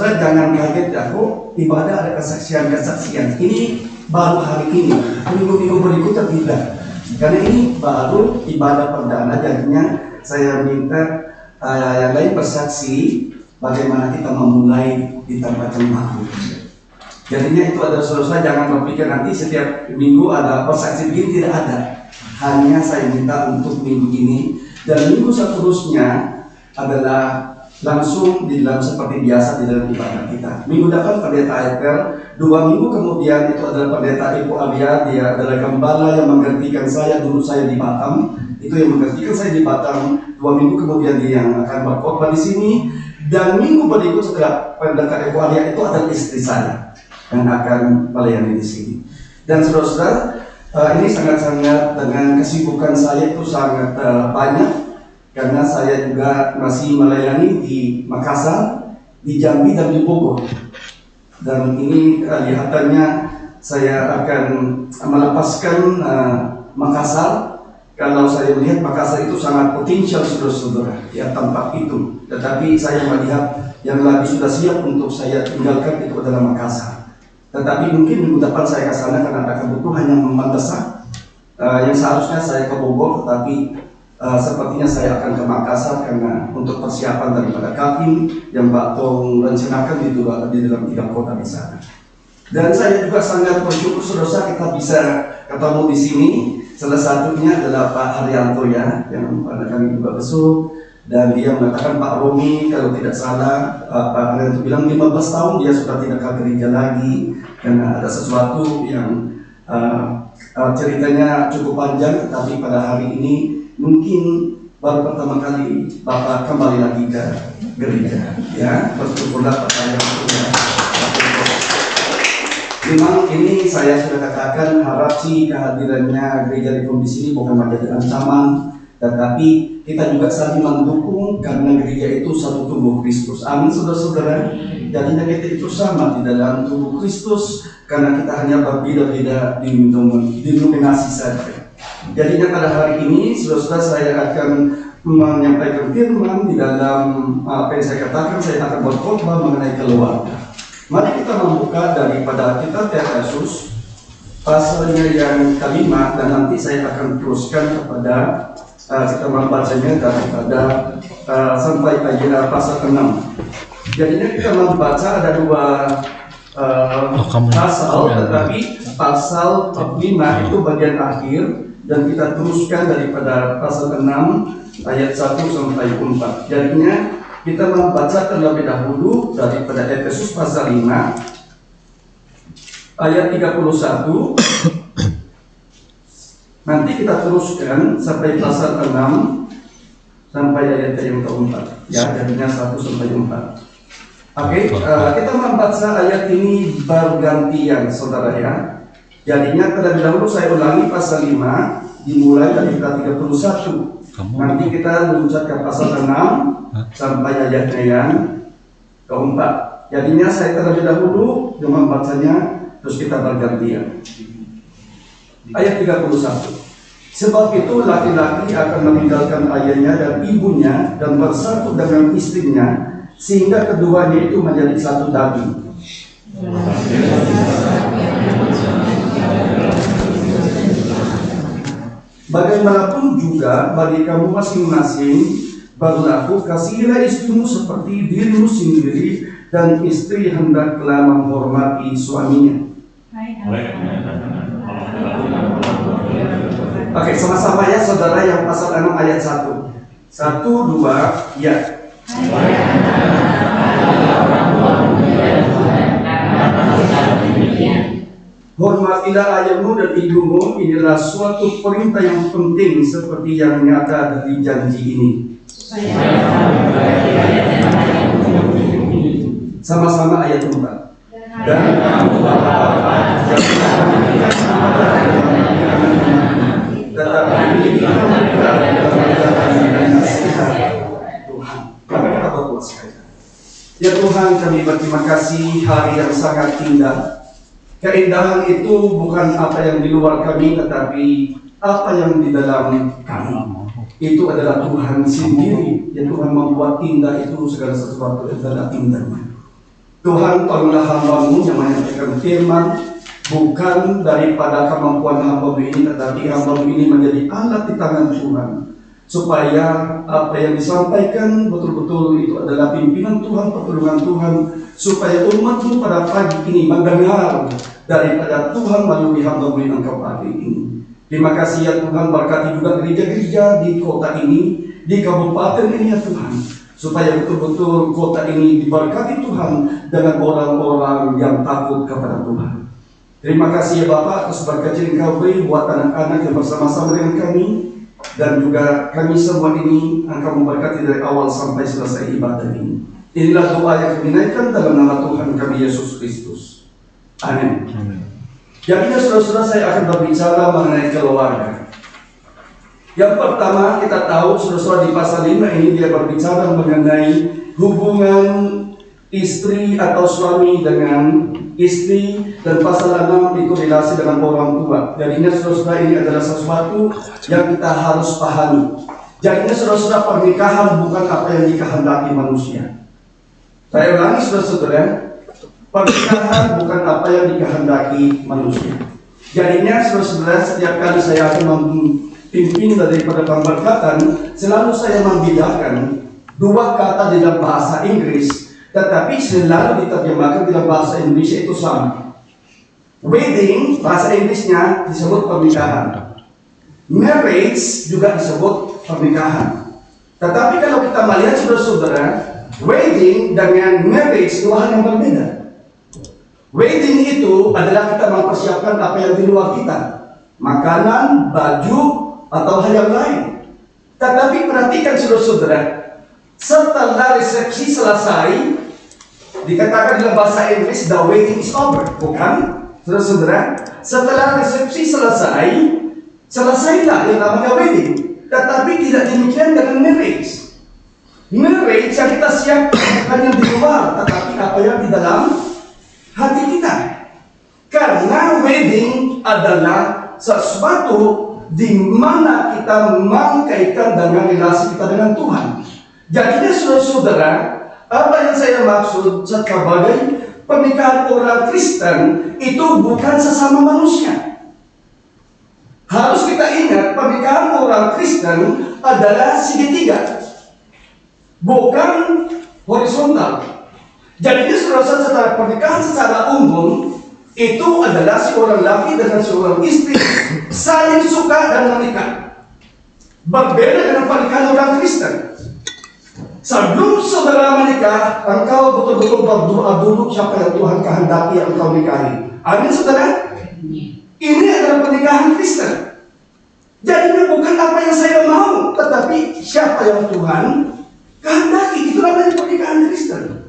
Jangan kaget aku ibadah ada kesaksian-kesaksian. Ini baru hari ini, minggu-minggu berikutnya tidak. Karena ini baru ibadah perdana, jadinya saya minta yang lain bersaksi bagaimana kita memulai di tempat yang baru. Jadinya itu ada saudara, jangan berpikir nanti setiap minggu ada bersaksi begini, tidak ada. Hanya saya minta untuk minggu ini dan minggu seterusnya adalah langsung di dalam seperti biasa di dalam ibadah kita. Minggu depan pendeta Eker, 2 minggu kemudian itu adalah pendeta Ibu Alia, dia adalah gembala yang menggantikan saya, dulu saya di Batam, itu yang menggantikan saya di Batam. 2 minggu kemudian dia yang akan berkhotbah di sini, dan minggu berikut setelah pendeta Ibu Alia itu adalah istri saya yang akan melayani di sini. Dan saudara-saudara, ini sangat-sangat dengan kesibukan saya itu sangat banyak. Karena saya juga masih melayani di Makassar, di Jambi dan di Bogor. Dan ini kelihatannya saya akan melepaskan Makassar. Kalau saya melihat Makassar itu sangat potensial saudara-saudara, ya tempat itu. Tetapi saya melihat yang lebih sudah siap untuk saya tinggalkan itu adalah Makassar. Tetapi mungkin minggu depan saya ke sana karena ada kebutuhan yang mendesak. Yang seharusnya saya ke Bogor, tetapi sepertinya saya akan ke Makassar karena untuk persiapan daripada Kapin yang Mbak Tong rencanakan di dalam 3 kota di sana. Dan saya juga sangat bersyukur saudara kita bisa ketemu di sini. Salah satunya adalah Pak Haryanto ya, yang pada kami juga besok. Dan dia mengatakan Pak Romi kalau tidak salah, Pak Haryanto bilang 15 tahun dia sudah tidak ke gereja lagi karena ada sesuatu yang ceritanya cukup panjang, tetapi pada hari ini mungkin baru pertama kali Bapak kembali lagi ke gereja, ya. Bersyukurlah Pak Haryanto ya. Memang ini saya sudah katakan harap sih kehadirannya gereja Reform di sini bukan menjadi ancaman, tetapi kita juga saling mendukung karena gereja itu satu tubuh Kristus. Amin saudara-saudara. Jadinya kita itu sama di dalam tubuh Kristus karena kita hanya berbeda-beda denominasi saja. Jadinya pada hari ini saudara-saudara saya akan menyampaikan firman di dalam apa yang saya katakan, saya akan berkhotbah mengenai keluarga. Mari kita membuka daripada kitab Efesus pasalnya yang kelima dan nanti saya akan teruskan kepada kita membacanya daripada sampai ayat pasal 6. Jadinya kita membaca ada 2 pasal, tetapi pasal 5 itu bagian akhir dan kita teruskan daripada pasal 6 ayat 1 sampai 4. Jadinya kita membaca terlebih dahulu daripada Efesus pasal 5 ayat 31. Nanti kita teruskan sampai pasal 6 sampai ayat yang keempat, ya, jadinya 1 sampai 4. Oke, kita membaca ayat ini bergantian saudara ya. Jadinya terlebih dahulu saya ulangi pasal 5 dimulai dari 31. Nanti kita melanjutkan pasal 6 sampai ayatnya yang keempat. Jadinya saya terlebih dahulu membacanya, terus kita bergantian. Ayat 31. Sebab itu laki-laki akan meninggalkan ayahnya dan ibunya dan bersatu dengan istrinya sehingga keduanya itu menjadi satu daging. Bagaimanapun juga bagi kamu masing-masing berlaku kasihilah istrimu seperti dirimu sendiri dan istri hendaklah menghormati suaminya. Oke, sama-sama ya saudara yang pasal 6 ayat 1. 1, 2, ya. Hormatilah ayahmu dan ibumu, inilah suatu perintah yang penting seperti yang nyata dari janji ini. Sama-sama ayat 4. Dan kamu bapak-bapak janganlah tetapi Tuhan, kami kita berdoa sekali. Ya Tuhan, kami berterima kasih hari yang sangat indah. Keindahan itu bukan apa yang di luar kami, tetapi apa yang di dalam kami. Itu adalah Tuhan sendiri. Ya Tuhan membuat indah itu segala sesuatu yang adalah indahnya. Tuhan, tolonglah hamba-Mu yang menyampaikan firman, bukan daripada kemampuan hamba-Mu ini, tetapi hamba-Mu ini menjadi alat di tangan Tuhan, supaya apa yang disampaikan betul-betul itu adalah pimpinan Tuhan, pertolongan Tuhan, supaya umat-Mu pada pagi ini mendengar daripada Tuhan melalui hamba-Mu yang Engkau pakai ini. Terima kasih ya Tuhan, berkati juga gereja-gereja di kota ini, di kabupaten ini ya Tuhan, supaya betul-betul kota ini diberkati Tuhan dengan orang-orang yang takut kepada Tuhan. Terima kasih ya Bapak atas berkat yang Engkau beri buat anak-anak yang bersama-sama dengan kami, dan juga kami semua ini Engkau memberkati dari awal sampai selesai ibadah ini. Inilah doa yang kami naikkan dalam nama Tuhan kami Yesus Kristus. Amin. Jadi saudara-saudara, saya akan berbicara mengenai keluarga. Yang pertama, kita tahu saudara-saudara di pasal 5 ini dia berbicara mengenai hubungan istri atau suami dengan istri, dan pasal 6 itu relasi dengan orang tua. Jadinya saudara-saudara, ini adalah sesuatu yang kita harus pahami. Jadinya saudara-saudara, pernikahan bukan apa yang dikehendaki manusia. Saya ulangi saudara-saudara, pernikahan bukan apa yang dikehendaki manusia. Jadinya saudara-saudara, setiap kali saya akan pimpin daripada pemberkatan, selalu saya membedakan dua kata dalam bahasa Inggris, tetapi selalu diterjemahkan dalam bahasa Indonesia itu sama. Wedding, bahasa Inggrisnya disebut pernikahan. Marriage juga disebut pernikahan. Tetapi kalau kita melihat saudara-saudara, wedding dengan marriage dua hal yang berbeda. Wedding itu adalah kita mempersiapkan apa yang di luar kita, makanan, baju, atau hal yang lain. Tetapi perhatikan saudara-saudara, setelah resepsi selesai, dikatakan dalam bahasa Inggris, the wedding is over, bukan? Saudara-saudara, setelah resepsi selesai, selesailah yang namanya wedding. Tetapi tidak demikian dengan marriage. Marriage yang kita siapkan bukan yang di luar, tetapi apa yang di dalam hati kita. Karena wedding adalah sesuatu di mana kita mengkaitkan dengan relasi kita dengan Tuhan. Jadinya saudara-saudara, apa yang saya maksud sebagai pernikahan orang Kristen itu bukan sesama manusia. Harus kita ingat, pernikahan orang Kristen adalah segitiga, bukan horizontal. Jadinya saudara-saudara, setelah pernikahan secara umum itu adalah seorang laki dengan seorang istri saling suka dan menikah. Berbeda dengan pernikahan orang Kristen. Sebelum saudara menikah, engkau betul-betul berdoa dulu siapa yang Tuhan kehendaki yang engkau nikahi. Amin saudara? Ini adalah pernikahan Kristen. Jadi bukan apa yang saya mau, tetapi siapa yang Tuhan kehendaki. Itu namanya pernikahan Kristen.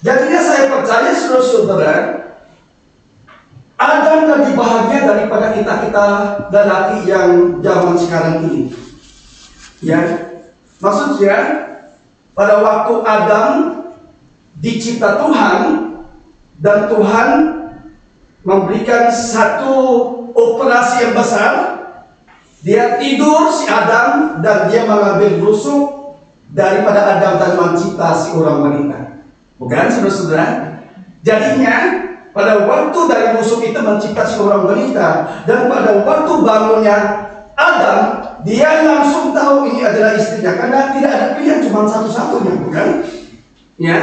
Jadinya saya percaya saudara-saudara, Adam lebih bahagia daripada kita-kita lelaki yang zaman sekarang ini. Ya, maksudnya pada waktu Adam dicipta Tuhan, dan Tuhan memberikan satu operasi yang besar. Dia tidur si Adam dan dia mengambil rusuk daripada Adam dan mencipta si orang wanita. Bukan saudara-saudara? Jadinya pada waktu dari rusuk itu mencipta si orang wanita, dan pada waktu bangunnya Adam, dia langsung tahu ini adalah istrinya, karena tidak ada pilihan, cuma satu-satunya, bukan? Ya.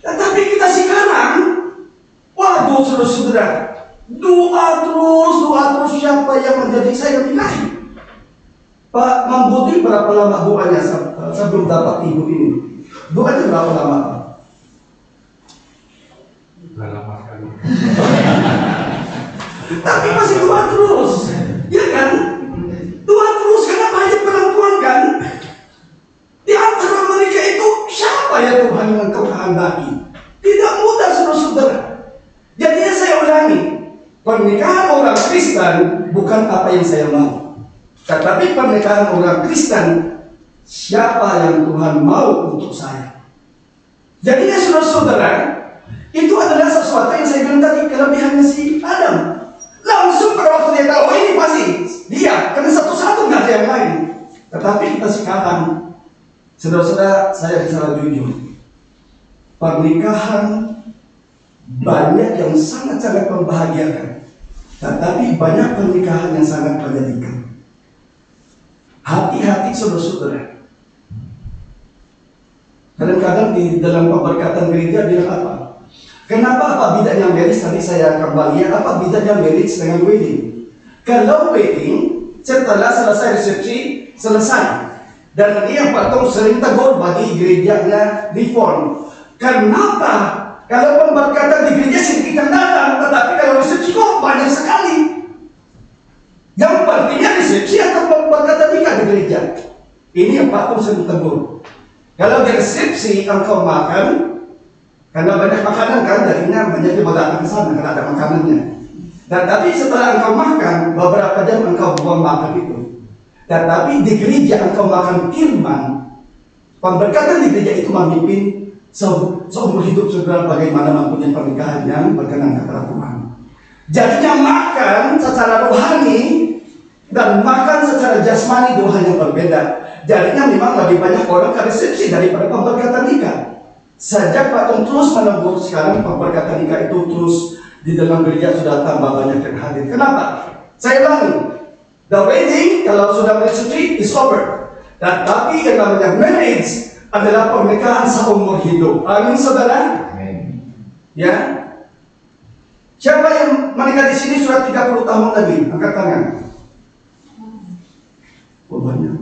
Tetapi kita sekarang, waduh saudara-saudara, doa terus siapa yang menjadi saya nikahi. Pak Mambudi berapa lama doanya sebelum dapat ibu ini? Doanya berapa lama? Lama sekali. Tapi masih doa terus, ya kan? Doa terus karena banyak perempuan kan? Di antara mereka itu siapa ya Tuhan yang Engkau kehendaki? Tidak mudah saudara-saudara. Jadinya saya ulangi, pernikahan orang Kristen bukan apa yang saya mau, tetapi pernikahan orang Kristen siapa yang Tuhan mau untuk saya. Jadinya saudara-saudara, itu adalah sesuatu yang saya bilang tadi, kelebihannya si Adam. Langsung pada waktu dia tahu ini pasti dia, karena satu-satu nggak ada yang lain. Tetapi kita sekarang, saudara-saudara, saya bicara jujur, pernikahan banyak yang sangat-sangat membahagiakan, tetapi banyak pernikahan yang sangat menyedihkan. Hati-hati saudara-saudara. Kadang-kadang di dalam pemberkatan gereja bilang apa? Kenapa apa bedanya marriage? Tadi saya kembali, apa bedanya marriage dengan wedding? Kalau wedding, setelah selesai resepsi, selesai. Dan ini yang Pak Tom sering tegur bagi gerejanya reform. Kenapa? Kalau pemberkatan di gereja sedikit datang, tetapi kalau resepsi kok banyak sekali. Yang pentingnya resepsi atau pemberkatan nikah di gereja. Ini yang Pak Tom sering tegur. Kalau di resepsi engkau makan, karena banyak makanan kan, jadinya banyak yang datang ke sana karena ada makanannya. Dan tapi setelah engkau makan, beberapa jam engkau buang makan itu. Tetapi di gereja engkau makan firman. Pemberkatan di gereja itu memimpin seumur hidup saudara bagaimana mempunyai pernikahan yang berkenan kepada Tuhan. Jadinya makan secara rohani dan makan secara jasmani dua hal yang berbeda. Jadinya memang lebih banyak orang ke resepsi daripada pemberkatan nikah. Sejak Pak Tom terus menegur, sekarang pemberkatan nikah itu terus di dalam gereja sudah tambah banyak yang hadir. Kenapa? Saya ulangi, the wedding kalau sudah resepsi is over. Dan tapi yang namanya marriage adalah pernikahan seumur hidup. Amin saudara? Amin. Ya. Siapa yang menikah di sini sudah 30 tahun lebih? Angkat tangan. Oh banyak.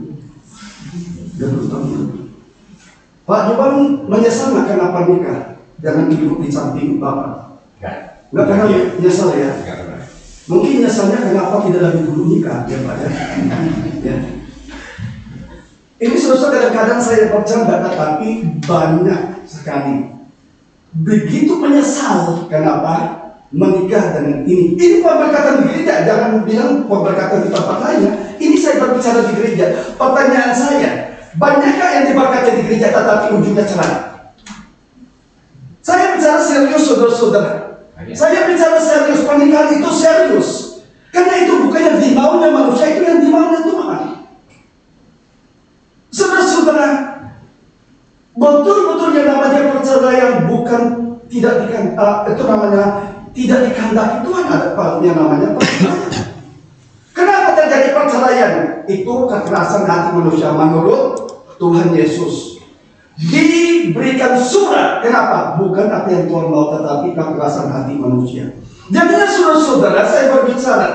30 tahun lebih. Pak Johan menyesal nggak kenapa nikah? Jangan duduk di samping Bapak. Nggak pernah menyesal ya? Mungkin nyesalnya kenapa tidak lebih dulu nikah, ya Pak ya? Ya. Ini saudara kadang-kadang saya bercanda, tetapi banyak sekali. Begitu menyesal kenapa menikah dengan ini. Ini pemberkatan di gereja, jangan bilang pemberkatan di tempat lainnya. Ini saya berbicara di gereja. Pertanyaan saya, banyakkah yang diberkati di gereja tetapi ujungnya cerai? Saya bicara serius saudara-saudara. Saya bicara serius, pernikahan itu serius. Karena itu bukan yang dimaunya manusia, itu yang dimaunya Tuhan. Saudara-saudara, betul-betul yang namanya perceraian bukan tidak itu namanya tidak dikehendaki Tuhan, ada yang namanya perceraian. Kenapa terjadi perceraian? Itu kekerasan hati manusia menurut Tuhan Yesus. Diberikan surat, kenapa? Bukan apa yang Tuhan mau, tetapi kekerasan hati manusia. Jadinya saudara-saudara, saya berbicara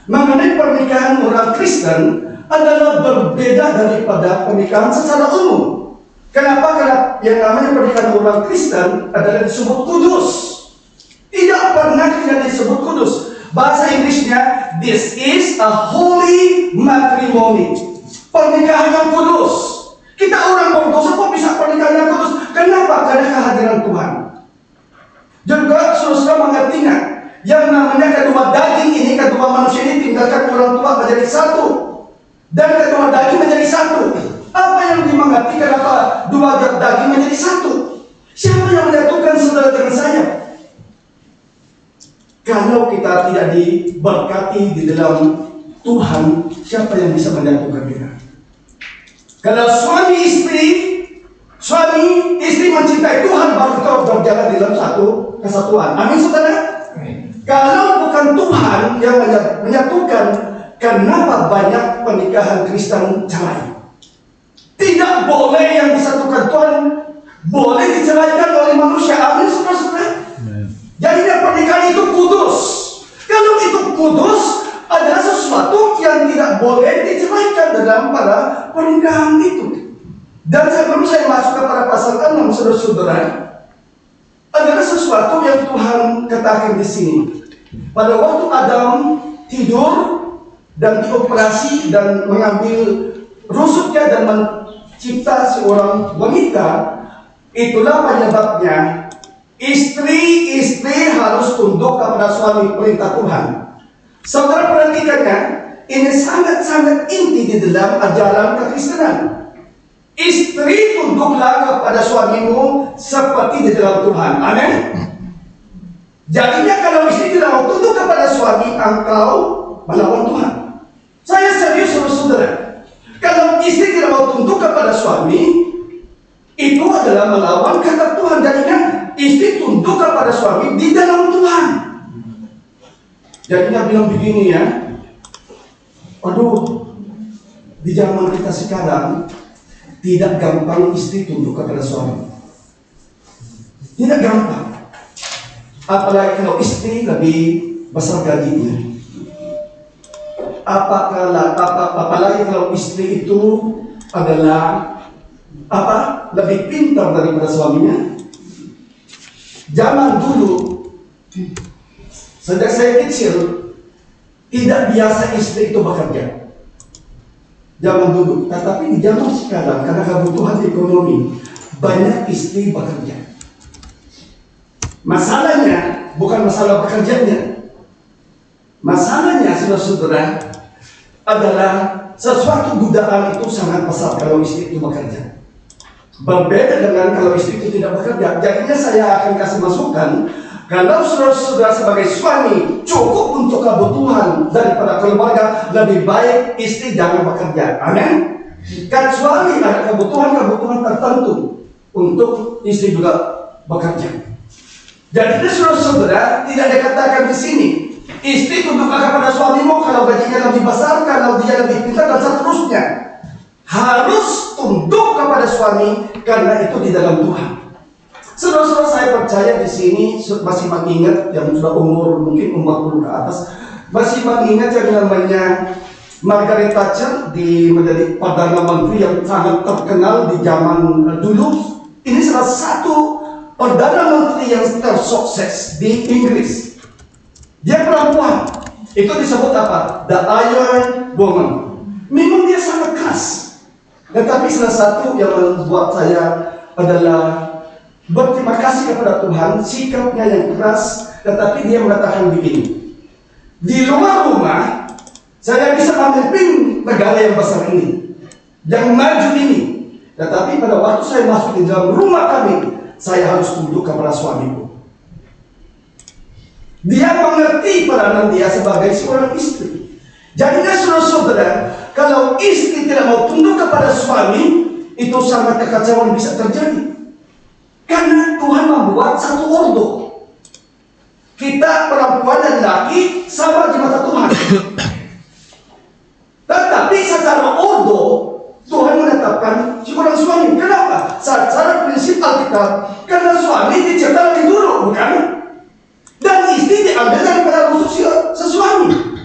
mengenai pernikahan orang Kristen adalah berbeda daripada pernikahan secara umum. Kenapa? Karena yang namanya pernikahan orang Kristen adalah disebut kudus. Tidak pernah tidak disebut kudus. Bahasa Inggrisnya, this is a holy matrimony. Pernikahan yang kudus. Kita orang berdosa kok bisa pernikahan yang kudus? Kenapa? Karena kehadiran Tuhan. Juga saudara mengertinya, yang namanya kedua daging ini, kedua manusia ini tinggalkan orang tua menjadi satu. Dan kedua daging menjadi satu. Apa yang dimengerti kenapa dua daging menjadi satu? Siapa yang menyatukan saudara dengan saya? Kalau kita tidak diberkati di dalam Tuhan, siapa yang bisa menyatukan kita? Kalau suami istri mencintai Tuhan, baru kita berjalan di dalam satu kesatuan. Amin saudara? Kalau bukan Tuhan yang menyatukan, kenapa banyak pernikahan Kristen cerai? Tidak boleh yang disatukan Tuhan, boleh diceraikan oleh manusia. Amin saudara-saudara? Jadinya pernikahan itu kudus. Kalau itu kudus, adalah sesuatu yang tidak boleh diceraikan dalam pada pernikahan itu. Dan sebelum saya masuk kepada pasal 6, saudara-saudara, adalah sesuatu yang Tuhan katakan di sini. Pada waktu Adam tidur dan dioperasi dan mengambil rusuknya dan mencipta seorang wanita, itulah penyebabnya istri harus tunduk kepada suami, perintah Tuhan. Saudara perhatikannya, ini sangat-sangat inti di dalam ajaran kekristenan. Istri tunduklah kepada suamimu seperti di dalam Tuhan. Amin. Jadinya kalau istri tidak mau tunduk kepada suami, engkau melawan Tuhan. Saya serius saudara. Kalau istri tidak mau tunduk kepada suami, itu adalah melawan kata Tuhan. Jadinya istri tunduk kepada suami di dalam Tuhan. Jadi dia bilang begini ya, aduh, di zaman kita sekarang tidak gampang istri tunduk kepada suami. Tidak gampang. Apalagi kalau istri lebih besar gajinya. Apalagi kalau istri itu adalah lebih pintar daripada suaminya. Zaman dulu, sejak saya kecil, tidak biasa istri itu bekerja. Zaman dulu, tetapi di zaman sekarang karena kebutuhan ekonomi, banyak istri bekerja. Masalahnya bukan masalah bekerjanya. Masalahnya, saudara-saudara, adalah sesuatu godaan itu sangat besar kalau istri itu bekerja. Berbeda dengan kalau istri itu tidak bekerja. Jadinya saya akan kasih masukan, kalau saudara-saudara sebagai suami cukup untuk kebutuhan daripada keluarga, lebih baik istri jangan bekerja. Amin. Kan suami ada kebutuhan-kebutuhan tertentu untuk istri juga bekerja. Jadi saudara-saudara tidak dikatakan di sini istri tunduklah kepada suamimu kalau gajinya lebih besar, kalau dia lebih pintar dan seterusnya. Harus tunduk kepada suami karena itu di dalam Tuhan. Saudara-saudara, saya percaya di sini masih mengingat yang sudah umur mungkin 40 ke atas, masih mengingat yang namanya Margaret Thatcher menjadi Perdana Menteri yang sangat terkenal di zaman dulu. Ini salah satu Perdana Menteri yang tersukses di Inggris. Dia perempuan. Itu disebut apa? The Iron Woman. Memang dia sangat keras. Tetapi salah satu yang membuat saya adalah berterima kasih kepada Tuhan, sikapnya yang keras, tetapi dia mengatakan begini, di luar rumah saya bisa memimpin negara yang besar ini, yang maju ini, tetapi pada waktu saya masuk di dalam rumah kami, saya harus tunduk kepada suamiku. Dia mengerti peranan dia sebagai seorang istri. Jadinya saudara-saudara, kalau istri tidak mau tunduk kepada suami, itu sangat kekacauan bisa terjadi. Karena Tuhan membuat satu ordo. Kita perempuan dan laki sama di mata Tuhan. Tetapi secara ordo, Tuhan menetapkan seorang suami. Kenapa? Secara prinsip Alkitab, karena suami dicipta lebih dulu, bukan? Dan istri diambil daripada khusus sesuami.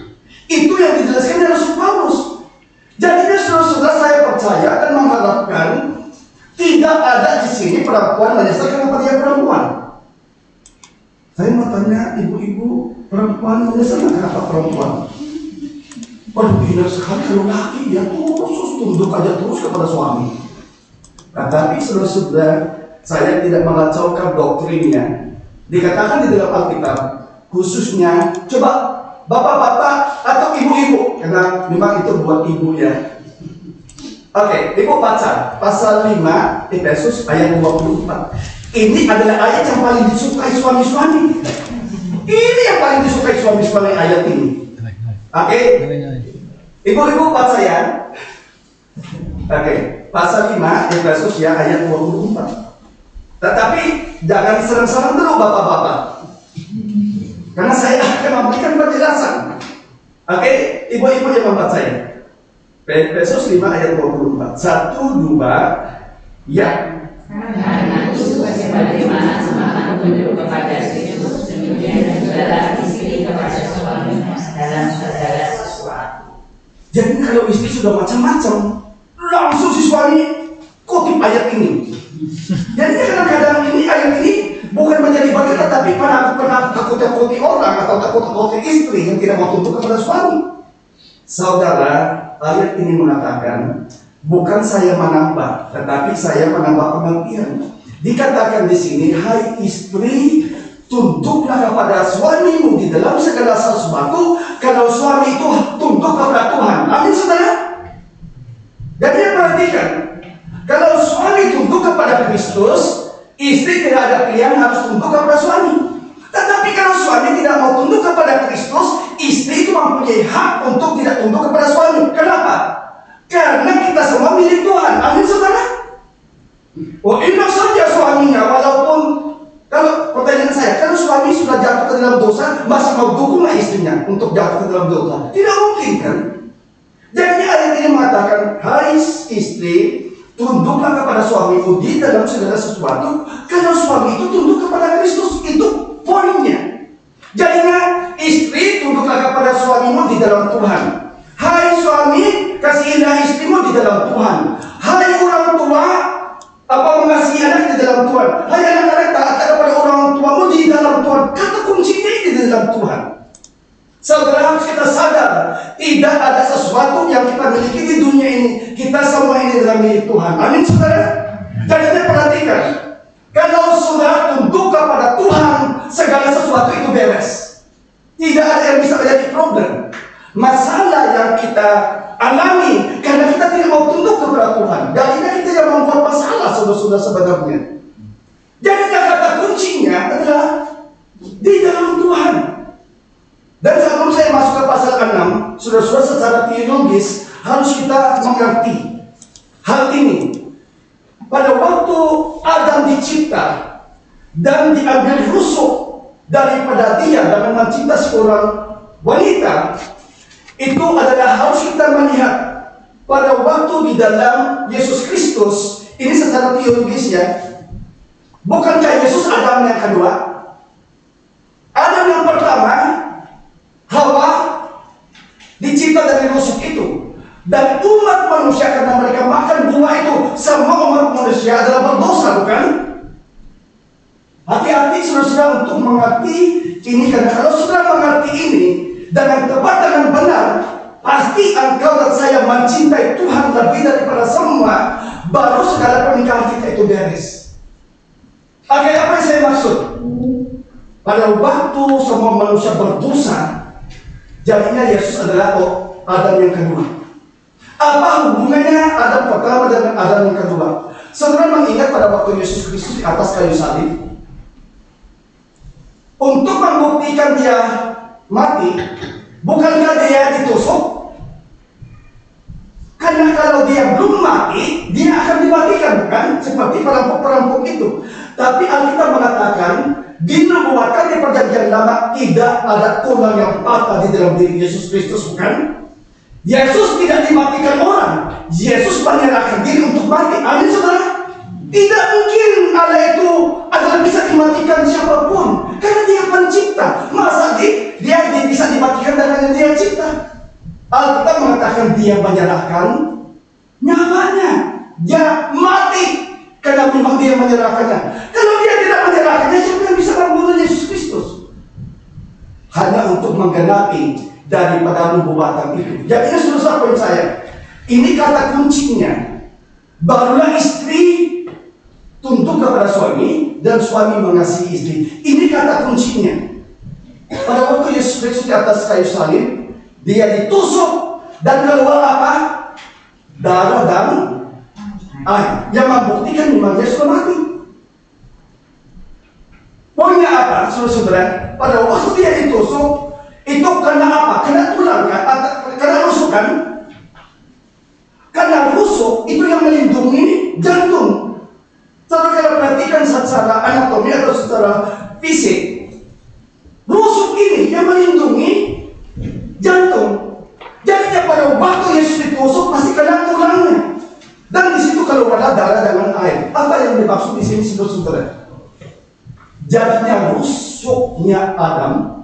Itu yang dijelaskan oleh Rasul Paulus. Jadi saudara-saudara, saya percaya dan mengharapkan tidak ada di sini perempuan menyesal kenapa dia perempuan. Saya mau tanya ibu-ibu, perempuan menyesal kenapa perempuan? Waduh, gila sekali kalau laki dia terus tunduk aja terus kepada suami. Tetapi saudara-saudara, saya tidak mengacaukan doktrinnya. Dikatakan di dalam Alkitab, khususnya coba bapak-bapak atau ibu-ibu, karena memang itu buat ibu ya. Oke, ibu baca pasal 5 Efesus ayat 24. Ini adalah ayat yang paling disukai suami-suami. Ini yang paling disukai suami-suami ayat ini. Oke, ibu-ibu baca ya. Oke, pasal 5 Efesus ya ayat 24. Tetapi jangan serang-serang dulu bapak-bapak, karena saya akan memberikan penjelasan. Oke, ibu-ibu yang membaca ya. Efesus 5 ayat 24. 1, 2, ya. Karena itu sebagaimana semangat tunduk kepada Kristus, demikian juga istri kepada suami dalam segala sesuatu. Jadi kalau istri sudah macam-macam, langsung si suami kutip ayat ini. Jadi kadang-kadang ini ayat ini bukan menjadi bagian, tetapi pernah takut-takuti orang atau takut-takuti istri yang tidak mau tunduk kepada suami. Saudara, ayat ini mengatakan bukan saya menambah, tetapi saya menambah pengertian. Dikatakan di sini, hai istri, tunduklah kepada suamimu di dalam segala sesuatu, kalau suami itu tunduk kepada Tuhan. Amin, saudara. Jadi perhatikan, kalau suami tunduk kepada Kristus, istri tidak ada pilihan harus tunduk kepada suami. Tetapi kalau suami tidak mau tunduk kepada Kristus, istri itu mempunyai hak untuk tidak tunduk kepada suami. Kenapa? Karena kita semua milik Tuhan. Amin, saudara. Oh, enak saja suaminya, walaupun kalau dalam dosa, masih mau dukung istrinya untuk jatuh ke dalam dosa? Tidak mungkin kan? Jadi ayat ini mengatakan, hai istri, tunduklah kepada suamimu di dalam segala sesuatu, karena suami itu tunduk kepada Kristus. Itu poinnya. Jadinya istri, tunduklah kepada suamimu di dalam Tuhan. Hai suami, kasihilah istrimu di dalam Tuhan. Hai orang tua, mengasihi anak di dalam Tuhan. Hai anak-anak, taat kepada orang tuamu di dalam Tuhan. Kata kuncinya di dalam Tuhan. Saudara, harus kita sadar, tidak ada sesuatu yang kita miliki di dunia ini. Kita semua ini adalah milik Tuhan. Amin, saudara. Jadi perhatikan, kalau saudara tunduk kepada Tuhan, segala sesuatu itu beres. Tidak ada yang bisa menjadi problem. Masalah yang kita alami karena kita tidak mau tunduk kepada Tuhan. Dan ini kita yang membuat masalah, saudara-saudara, sebenarnya. Jadi kata kuncinya adalah di dalam Tuhan. Dan sebelum saya masuk ke pasal 6, saudara-saudara, secara teologis harus kita mengerti hal ini. Pada waktu Adam dicipta dan diambil rusuk daripada dia dan mencipta seorang wanita, itu adalah harus kita melihat pada waktu di dalam Yesus Kristus. Ini secara teologisnya, bukankah Yesus Adam yang kedua? Adam yang pertama, Hawa, dicipta dari rusuk itu. Dan umat manusia karena mereka makan buah itu, semua umat manusia adalah berdosa, bukan? Hati-hati saudara untuk mengerti ini, karena kalau saudara mengerti ini dengan tepat, dengan benar, pasti engkau dan saya mencintai Tuhan lebih daripada semua, baru segala pernikahan kita itu beres. Oke, apa yang saya maksud? Pada waktu semua manusia berdosa, jadinya Yesus adalah Adam yang kedua. Apa hubungannya Adam pertama dengan Adam yang kedua? Saudara mengingat pada waktu Yesus Kristus di atas kayu salib, untuk membuktikan dia mati, bukankah dia ditusuk? Karena kalau dia belum mati, dia akan dimatikan, bukan? Seperti perampok-perampok itu. Tapi Alkitab mengatakan, dinubuatkan di perjanjian lama tidak ada tulang yang patah di dalam diri Yesus Kristus, bukan? Yesus tidak dimatikan orang. Yesus menyerahkan diri untuk mati. Amin, saudara? Tidak mungkin Allah itu adalah bisa dimatikan siapapun, karena dia pencipta. Masa dia bisa dimatikan dengan yang dia cipta? Alkitab mengatakan dia menyerahkan nyawanya. Dia mati karena memang dia menyerahkannya. Kalau dia tidak menyerahkannya, siapa yang bisa membunuh Yesus Kristus? Hanya untuk menggenapi daripada nubuatan itu. Jadi saudara, poin saya, ini kata kuncinya. Barulah istri tunduk kepada suami dan suami mengasihi istri. Ini kata kuncinya. Pada waktu Yesus Kristus di atas kayu salib, dia ditusuk dan keluar apa? Darah dan air yang membuktikan memang dia sudah mati. Poinnya apa, saudara-saudara? Pada waktu dia ditusuk, itu karena apa? Karena tulang kan? Karena rusuk kan? Karena rusuk itu yang melindungi jantung. Saudara kalau perhatikan secara anatomi atau secara fisik, rusuk ini yang melindungi jantung. Jadi pada waktu Yesus ditusuk pasti kena tulangnya. Dan di situ keluar darah dengan air. Apa yang dimaksud di sini, saudara-saudara? Jadinya rusuknya Adam,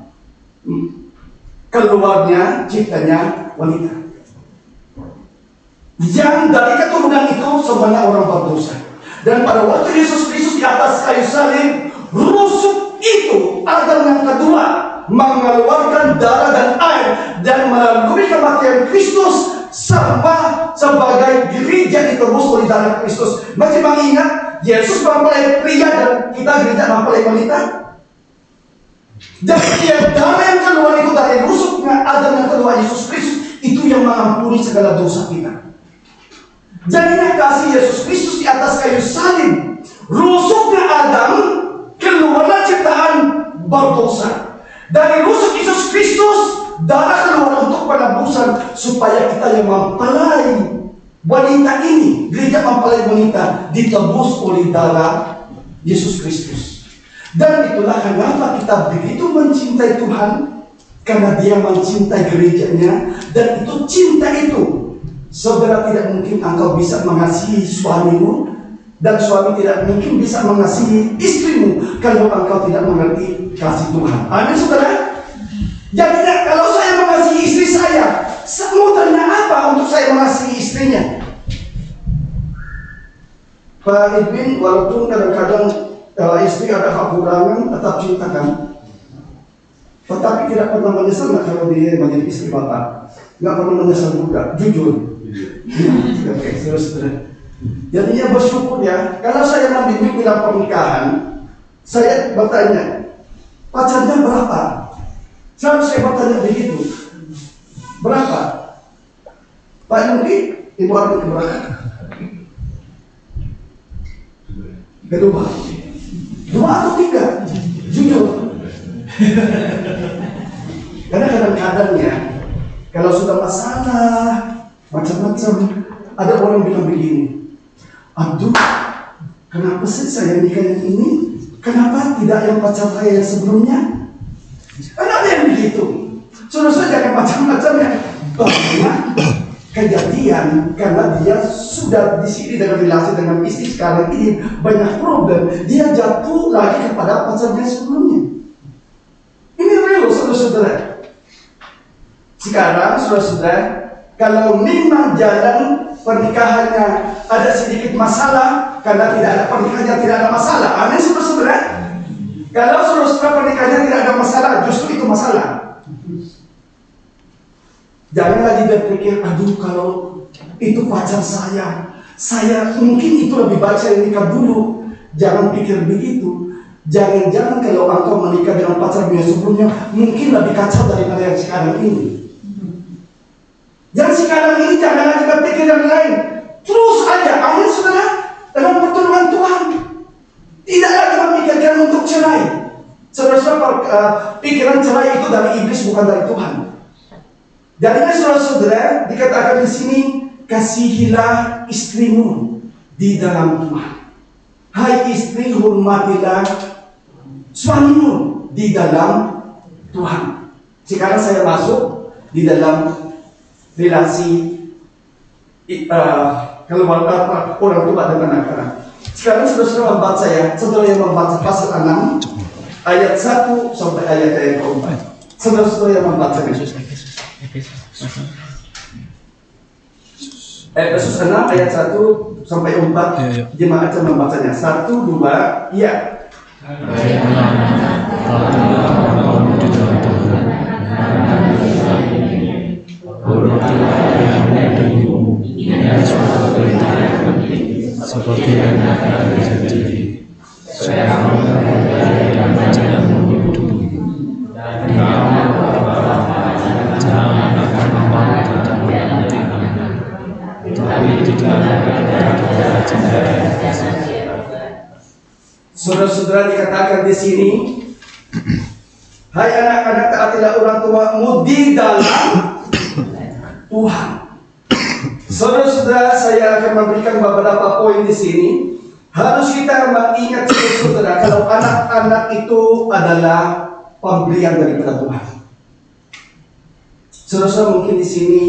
keluarnya ciptanya wanita. Yang dari keturunan itu semuanya orang berdosa. Dan pada waktu Yesus Kristus di atas kayu salib, rusuk itu Adam yang kedua mengeluarkan darah dan air, dan melalui kematian Kristus sama sebagai gereja ditebus oleh darah Kristus. Masih mengingat Yesus mempelai pria dan kita gereja mempelai wanita. Jadi darah yang keluar itu dari rusuknya Adam yang kedua Yesus Kristus, itu yang mengampuni segala dosa kita. Jadinya kasih Yesus Kristus di atas kayu salib, rusuknya Adam, keluarlah ciptaan berdosa. Dari rusuk Yesus Kristus, darah keluar untuk penebusan, supaya kita yang mempelai wanita ini, gereja mempelai wanita, ditebus oleh darah Yesus Kristus. Dan itulah kenapa kita begitu mencintai Tuhan, karena Dia mencintai gerejanya. Dan itu cinta itu, saudara, tidak mungkin engkau bisa mengasihi suamimu, dan suami tidak mungkin bisa mengasihi istrimu kalau engkau tidak mengerti kasih Tuhan. Amin, saudara. Jadi kalau saya mengasihi istri saya, muternya apa untuk saya mengasihi istrinya? Pak Edwin, walaupun kadang-kadang istri ada kekurangan, tetap cintakan. Tetapi tidak pernah menyesal kalau dia menjadi istri Bapak. Nggak pernah menyesal juga, jujur. Oke, saudara. Jadinya bersyukur ya. Kalau saya membimbing dalam pernikahan, saya bertanya, pacarnya berapa? Selalu saya bertanya begitu. Berapa? Pak Yungki, Ibu Arti berapa? Kedua. 2 atau 3? Jujur. Karena kadang-kadang ya, kalau sudah masalah macam-macam, ada orang bilang begini, aduh, kenapa sih saya nikah yang ini? Kenapa tidak yang pacar saya yang sebelumnya? Karena ada yang begitu. Suruh saja macam-macam ya. Banyak kejadian karena dia sudah di sini dengan relasi dengan istri sekarang ini banyak problem. Dia jatuh lagi kepada pacarnya sebelumnya. Ini real, saudara-saudara. Sekarang, saudara-saudara, kalau memang jalan pernikahannya ada sedikit masalah, karena tidak ada pernikahannya tidak ada masalah. Amin, saudara-saudara. Kalau saudara-saudara pernikahannya tidak ada masalah, justru itu masalah. Jangan lagi berpikir, aduh kalau itu pacar saya mungkin itu lebih baik saya nikah dulu. Jangan pikir begitu. Jangan-jangan kalau engkau menikah dengan pacar yang sebelumnya mungkin lebih kacau daripada yang sekarang ini. Yang sekarang ini jangan lagi berpikir yang lain. Terus aja, amin saudara, dengan pertolongan Tuhan. Tidak lagi memikirkan untuk cerai. Saudara-saudara, pikiran cerai itu dari iblis, bukan dari Tuhan. Jadinya saudara-saudara, dikatakan di sini, kasihilah istrimu di dalam Tuhan. Hai istri, hormatilah suamimu di dalam Tuhan. Sekarang saya masuk di dalam relasi keluarga orang tua dan anak-anak. Sekarang saudara-saudara membaca ya, saudara yang membaca pasal 6 ayat 1 sampai ayat yang ke-4. Saudara-saudara yang membaca Efesus 6 ayat 1 sampai 4. Jemaat yang membacanya 1, 2, iya. Seperti yang akan terjadi, saya akan memperbaiki jalanmu hidupmu, dan kamu jangan akan membawa tentang hatimu, tapi tidak ada cinta yang kasih. Saudara-saudara, dikatakan di sini, hai anak-anak, taatilah orang tuamu di dalam Tuhan. Saudara-saudara, saya akan memberikan beberapa poin di sini. Harus kita mengingat, saudara, kalau anak-anak itu adalah pemberian daripada Tuhan. Saudara-saudara, mungkin di sini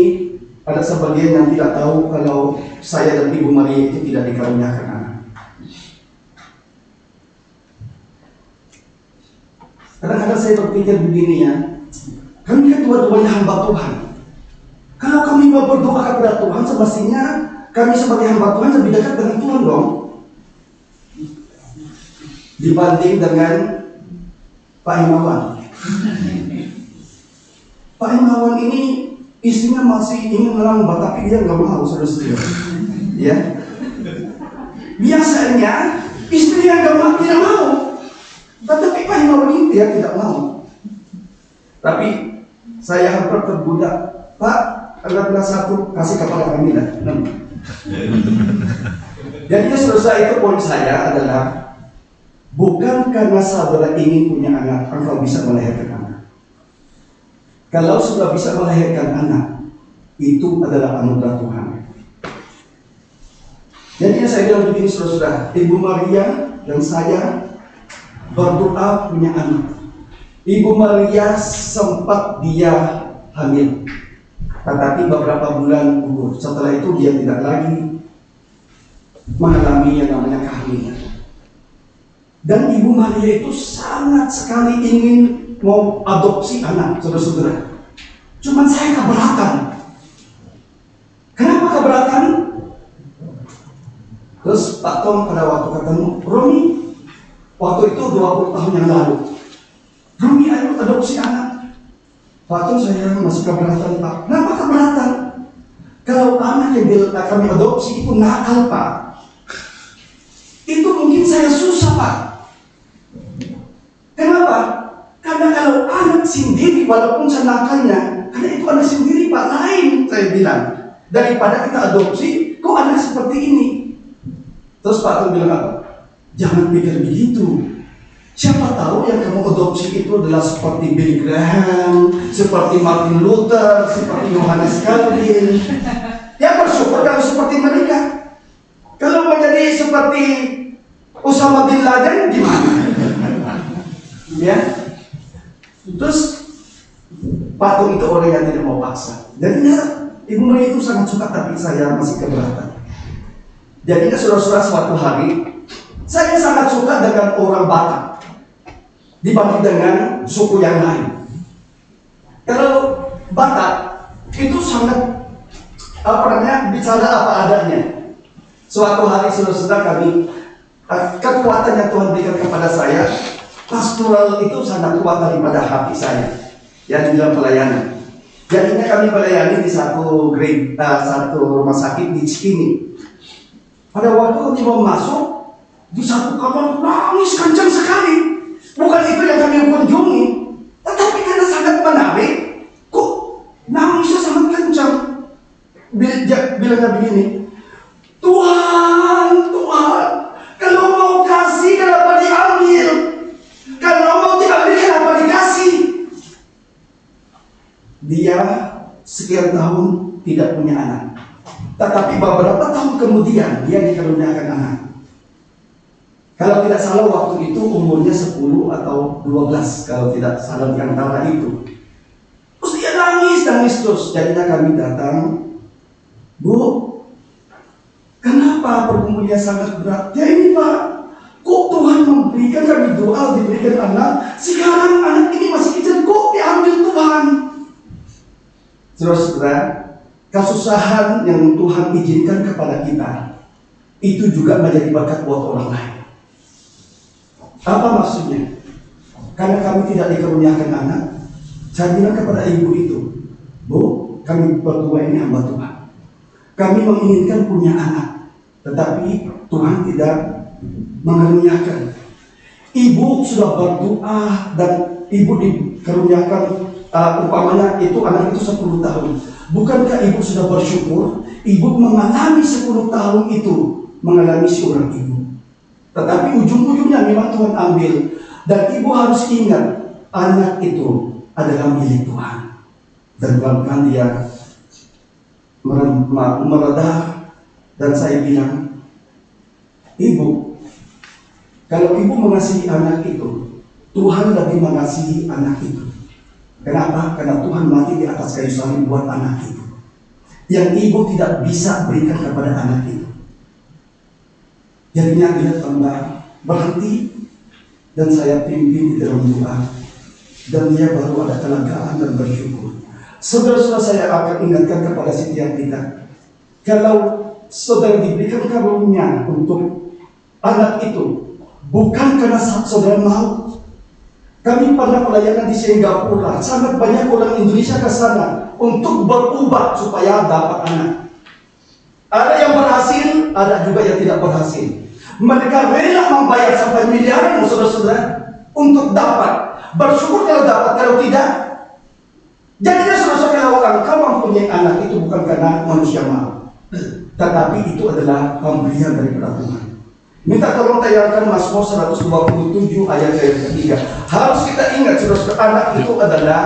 ada sebagian yang tidak tahu kalau saya dan Ibu Maria itu tidak dikaruniakan anak. Kadang-kadang saya berpikir begini ya, kami kan dua-duanya hamba Tuhan. Kalau kami mau berdoa kepada Tuhan, semestinya kami sebagai hamba Tuhan lebih dekat dengan Tuhan dong, dibanding dengan Pak Imawan. Pak Imawan ini istrinya masih ingin melambat, tapi dia nggak mau, saudara-saudara. Ya, biasanya istrinya tidak mau, tetapi Pak Imawan ini dia tidak mau. Tapi saya hampir tergoda, Pak, anaknya satu kasih kepada kami lah. Jadi selesai itu poin saya adalah bukan karena saudara ingin punya anak, engkau bisa melahirkan anak. Kalau sudah bisa melahirkan anak, itu adalah anugerah Tuhan. Jadi saya bilang begini, saudara, Ibu Maria dan saya berdoa punya anak. Ibu Maria sempat dia hamil, tetapi beberapa bulan gugur. Setelah itu dia tidak lagi mengalami yang namanya kehamilan. Dan Ibu Maria itu sangat sekali ingin mau adopsi anak, saudara-saudara. Cuman saya keberatan. Kenapa keberatan? Terus Pak Tom pada waktu ketemu Romi, waktu itu 20 tahun yang lalu, Romi ayo adopsi anak. Pak Tom, saya masih keberatan Pak. Kenapa keberatan? Kalau anak yang kami adopsi itu nakal Pak, itu mungkin saya susah Pak. Kenapa? Karena kalau anak sendiri walaupun senakalnya, karena itu anak sendiri Pak, lain saya bilang. Daripada kita adopsi, kok anak seperti ini? Terus Pak Tom bilang apa? Jangan pikir begitu. Siapa tahu yang kamu adopsi itu adalah seperti Billy Graham, seperti Martin Luther, seperti Yohanes Calvin. Ya bersyukur kalau seperti mereka. Kalau menjadi seperti Osama bin Laden gimana? Ya. Terus Pak Tom itu orang yang tidak mau paksa. Jadinya Ibu Maria itu sangat suka, tapi saya masih keberatan. Jadinya saudara-saudara, suatu hari saya sangat suka dengan orang Batak dibanding dengan suku yang lain. Kalau Batak itu sangat bicara apa adanya. Suatu hari saudara-saudara kami, kekuatan yang Tuhan berikan kepada saya, pastoral itu sangat kuat daripada hati saya, yang di dalam pelayanan. Jadinya kami melayani di satu rumah sakit di Cikini. Pada waktu kami mau masuk, di satu kamar nangis kencang sekali. Bukan itu yang kami kunjungi, tetapi karena sangat menarik, kok nangisnya sangat kencang. Bilangnya begini, Tuhan, kalau mau kasih kenapa diambil? Kalau mau diambil kenapa dikasih? Dia sekian tahun tidak punya anak, tetapi beberapa tahun kemudian dia dikaruniakan anak. Kalau tidak salah waktu itu umurnya 10 atau 12, kalau tidak salah di antara itu. Terus dia nangis terus. Jadinya kami datang, Bu, kenapa pergumulannya sangat berat? Ya ini Pak, kok Tuhan memberikan kami doa, diberikan anak, sekarang anak ini masih kecil, kok diambil Tuhan? Saudara-saudara, kesusahan yang Tuhan izinkan kepada kita, itu juga menjadi berkat buat orang lain. Apa maksudnya? Karena kami tidak dikaruniakan anak, saya bilang kepada ibu itu, Bu, kami berdua ini hamba Tuhan. Kami menginginkan punya anak, tetapi Tuhan tidak mengaruniakan. Ibu sudah berdoa dan ibu dikaruniakan, umpamanya itu anak itu 10 tahun. Bukankah ibu sudah bersyukur? Ibu mengalami 10 tahun itu, mengalami seorang ibu. Tetapi ujung-ujungnya memang Tuhan ambil. Dan ibu harus ingat, anak itu adalah milik Tuhan. Dan pelan-pelan dia meredah. Dan saya bilang, Ibu, kalau ibu mengasihi anak itu, Tuhan lebih mengasihi anak itu. Kenapa? Karena Tuhan mati di atas kayu salib buat anak itu, yang ibu tidak bisa berikan kepada anak itu. Jadinya dia tambah berhenti, dan saya pimpin di dalam doa, dan dia baru ada kelegaan dan bersyukur. Saudara-saudara, saya akan ingatkan kepada setiap kita, kalau saudara diberikan karunia untuk anak itu, bukan karena saudara mau. Kami pernah pelayanan di Singapura, sangat banyak orang Indonesia ke sana untuk berubah supaya dapat anak. Ada yang berhasil, ada juga yang tidak berhasil. Mereka rela membayar sampai miliaran, saudara-saudara, untuk dapat. Bersyukur kalau dapat, kalau tidak. Jadinya saudara-saudara, kalau orang kau mempunyai anak itu bukan karena manusia mau, tetapi itu adalah pemberian daripada Tuhan. Minta tolong tayangkan Mazmur 127 ayat yang ketiga. Harus kita ingat, saudara-saudara, anak itu adalah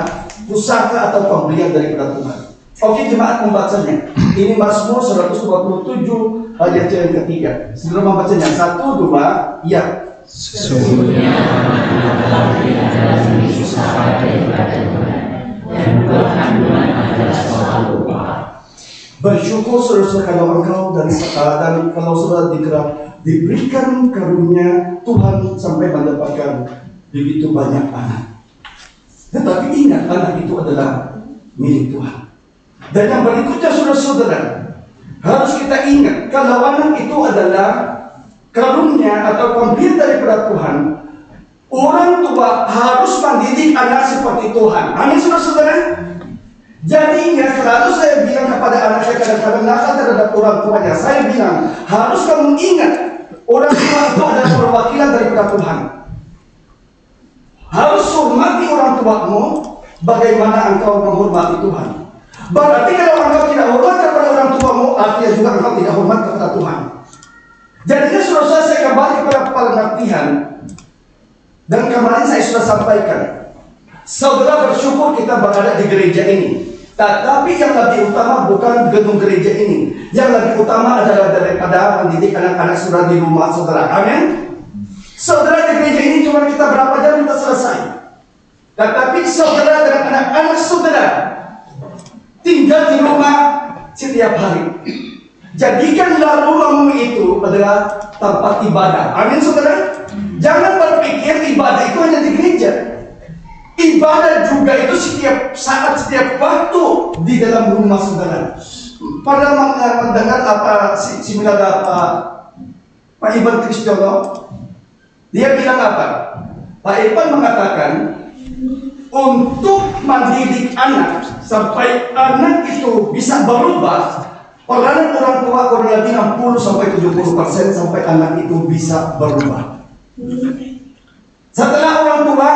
pusaka atau pemberian daripada Tuhan. Oke, jemaat membacanya. Ini Mazmur 127 ayat yang ketiga. Sebelum membacanya, 1, 2, ya. Sesungguhnya anak laki-laki adalah susah daripada Tuhan, dan buah kandungan adalah suatu upah. Bersyukur saudara-saudara kalau engkau dan kalau saudara diberikan karunia Tuhan sampai mendapatkan begitu banyak anak. Tetapi ingat, anak itu adalah milik Tuhan. Dan yang berikutnya saudara-saudara, harus kita ingat kalau anak itu adalah karunia atau pemberian daripada Tuhan, orang tua harus mendidik anak seperti Tuhan. Amin saudara-saudara. Jadinya selalu saya bilang kepada anak saya kadang-kadang nakal terhadap orang tuanya, saya bilang harus kamu ingat orang tua itu adalah perwakilan daripada Tuhan. Harus hormati orang tuamu bagaimana engkau menghormati Tuhan. Berarti kalau engkau tidak hormat kepada orang tuamu, artinya juga engkau tidak hormat kepada Tuhan. Jadinya sudah saya kembali kepada pengertian, dan kemarin saya sudah sampaikan, saudara bersyukur kita berada di gereja ini. Tetapi yang lebih utama bukan gedung gereja ini. Yang lebih utama adalah daripada mendidik anak-anak saudara di rumah saudara. Amin. Saudara, di gereja ini cuma kita berapa jam kita selesai. Tetapi saudara dan anak-anak saudara tinggal di rumah setiap hari. Jadikanlah rumahmu itu adalah tempat ibadah. Amin saudara. Jangan berpikir ibadah itu hanya di gereja. Ibadah juga itu setiap saat, setiap waktu di dalam rumah saudara. Pada mendengar apa seminar Pak Iban Kristiono, dia bilang apa? Pak Iban mengatakan untuk mendidik anak sampai anak itu bisa berubah, peranan orang tua kurang lebih 60-70% sampai anak itu bisa berubah. Setelah orang tua,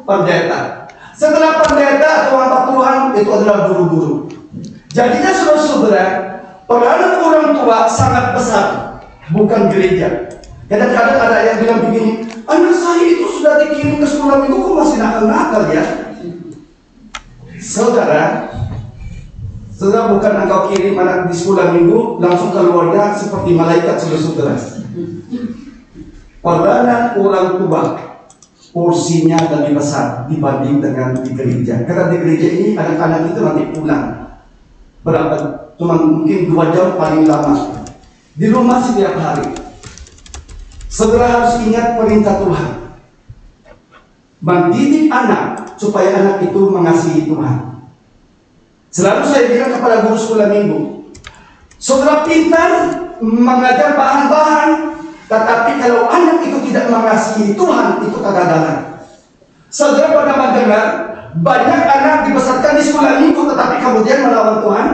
pendeta. Setelah pendeta atau hamba Tuhan, itu adalah guru-guru. Jadinya saudara-saudara, peranan orang tua sangat besar, bukan gereja. Kadang-kadang ada yang bilang begini, anak saya itu sudah dikirim ke sekolah minggu, kok masih nakal-nakal ya? Saudara bukan engkau kirim anak di sekolah minggu, langsung keluarnya seperti malaikat saudara-saudara. Peranan orang tua porsinya lebih besar dibanding dengan di gereja. Karena di gereja ini anak-anak itu nanti pulang berapa? Cuma mungkin 2 jam paling lama. Di rumah setiap hari. Saudara harus ingat perintah Tuhan. Mendidik anak supaya anak itu mengasihi Tuhan. Selalu saya bilang kepada guru sekolah minggu, saudara pintar mengajar bahan-bahan, tetapi kalau anak itu tidak mengasihi Tuhan, itu kegagalan. Saudara pernah mendengar banyak anak dibesarkan di sekolah minggu, tetapi kemudian melawan Tuhan?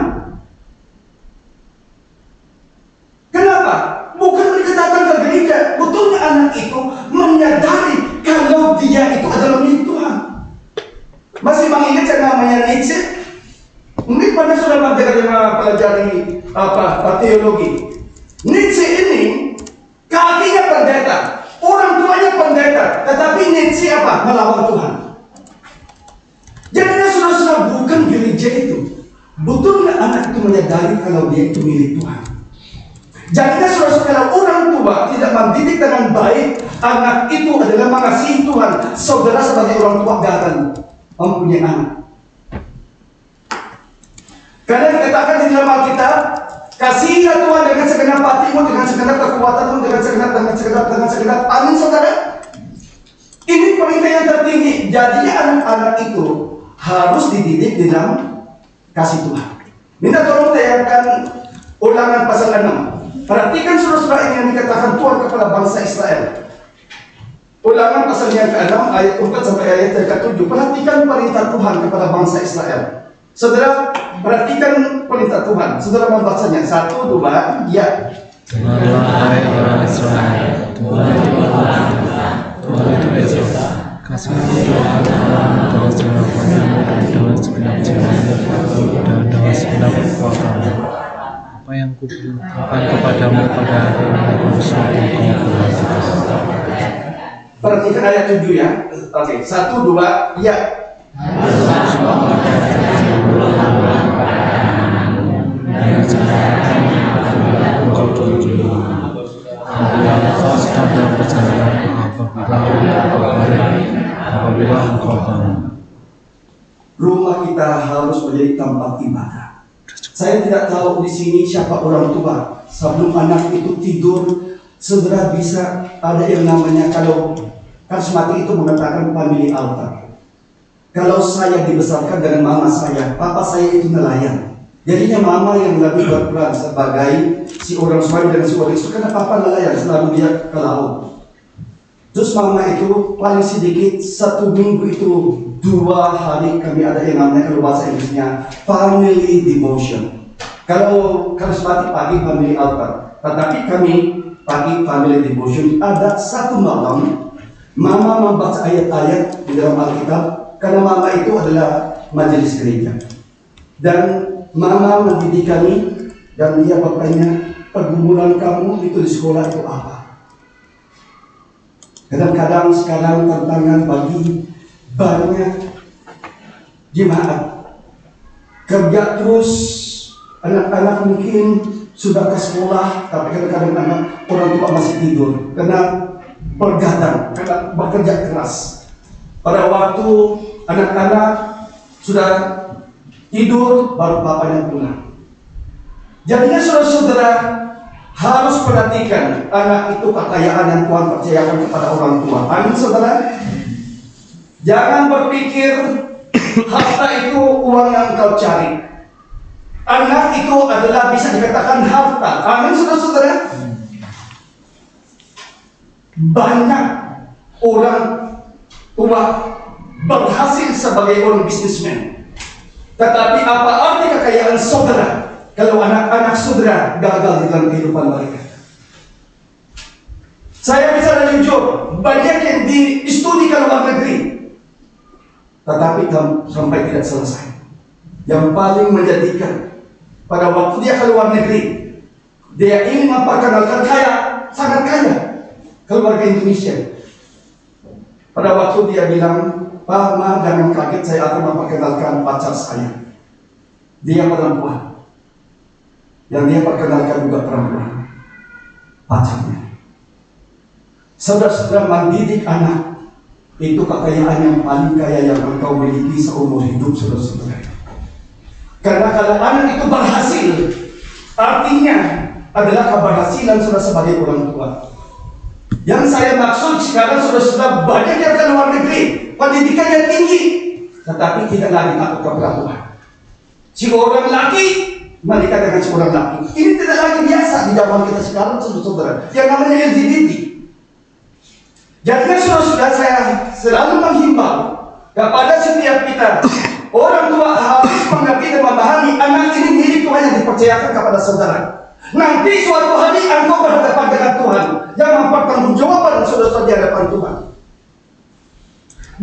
Kenapa? Bukan mereka datang ke gereja. Betulnya anak itu menyadari kalau dia itu adalah milik Tuhan. Masih mengingat yang namanya Nietzsche? Mungkin pada sudah mendengar yang pelajari teologi. Nietzsche ini kakinya pendeta, orang tuanya pendeta, tetapi Nietzsche apa? Melawan Tuhan. Jadinya saudara-saudara, bukan gereja itu. Betulnya anak itu menyadari kalau dia itu milik Tuhan. Jadinya saudara-saudara, kalau orang tua tidak mendidik dengan baik, anak itu adalah mengasihi Tuhan. Saudara sebagai orang tua gak akan mempunyai anak. Karena dikatakan di dalam Alkitab, kasihilah Tuhan dengan segenap hatimu, dengan segenap kekuatanmu, dengan segenap. Amin saudara. Ini perintah yang tertinggi. Jadinya anak-anak itu harus dididik di dalam kasih Tuhan. Minta tolong tayangkan Ulangan pasal 6. Perhatikan saudara-saudara ini yang dikatakan Tuhan kepada bangsa Israel. Ulangan pasal yang ke-6 ayat 4 sampai ayat yang ke-7. Perhatikan perintah Tuhan kepada bangsa Israel. Saudara, perhatikan perintah Tuhan. Saudara membacanya. 1, 2, ya. Dengarlah orang Israel, Tuhan itu Allah, Tuhan itu Esa. Kasihilah Tuhan dengan segenap hatimu, dengan segenap jiwamu, dan dengan segenap kekuatanmu. Apa yang kuperintahkan kepadamu pada hari ini, sungguh kau perhatikan. Perhatikan ayat 7 ya. Oke, 1, 2, ya. Engkau sedang dalam perjalanan apabila engkau bangun. Rumah kita harus menjadi tempat ibadah. Saya tidak tahu di sini siapa orang tua sebelum anak itu tidur, saudara bisa ada yang namanya, kalau karismatik itu mengatakan family altar. Kalau saya dibesarkan dengan mama saya, papa saya itu nelayan. Jadinya mama yang lebih berperan sebagai si orang suami dan si orang istri, karena papa nelayan selalu dia ke laut. Terus mama itu paling sedikit 1 minggu itu 2 hari kami ada yang namanya, kalau bahasa Inggrisnya family devotion. Kalau karismatik pagi family altar, tetapi kami pagi family devotion. Ada satu malam mama membaca ayat-ayat di dalam Alkitab, karena mama itu adalah majelis gereja dan mama mendidik kami, dan dia bertanya, pergumulan kamu itu di sekolah itu apa? Kadang-kadang sekarang tantangan bagi banyak jemaat, kerja terus, anak-anak mungkin sudah ke sekolah, tapi kadang-kadang anak orang tua masih tidur karena bergadang, karena bekerja keras. Pada waktu anak-anak sudah tidur, baru bapaknya pulang. Jadinya saudara-saudara harus perhatikan, anak itu kekayaan yang Tuhan percayakan kepada orang tua. Amin saudara. Jangan berpikir harta itu uang yang kau cari. Anak itu adalah bisa dikatakan harta. Amin saudara-saudara. Banyak orang tua berhasil sebagai orang bisnismen, tetapi apa arti kekayaan saudara kalau anak-anak saudara gagal di dalam kehidupan mereka? Saya bisa jujur, banyak yang di studi ke luar negeri, tetapi sampai tidak selesai. Yang paling menjadikan, pada waktu dia ke luar negeri, dia ingin memperkenalkan kaya, sangat kaya, keluarga Indonesia. Pada waktu dia bilang, Pak, Ma, jangan kaget, saya akan memperkenalkan pacar saya. Dia perempuan. Yang dia perkenalkan juga perempuan, pacarnya. Saudara-saudara, mendidik anak itu kekayaan yang paling kaya yang engkau miliki seumur hidup, saudara-saudara. Karena kalau anak itu berhasil, artinya adalah keberhasilan saudara sebagai orang tua. Yang saya maksud sekarang, saudara-saudara, banyak yang ke luar negeri, pendidikannya tinggi, tetapi tidak lagi takut kepada Tuhan. Si orang laki menikah dengan seorang laki, ini tidak lagi biasa di zaman kita sekarang, saudara-saudara, yang namanya LGBT. Jadi saudara-saudara, saya selalu menghimbau kepada setiap kita, orang tua harus mengerti dan memahami anak ini milik Tuhan yang dipercayakan kepada saudara. Nanti suatu hari engkau berhadapan dengan Tuhan yang mempertanggungjawabkan saudara-saudara di hadapan Tuhan.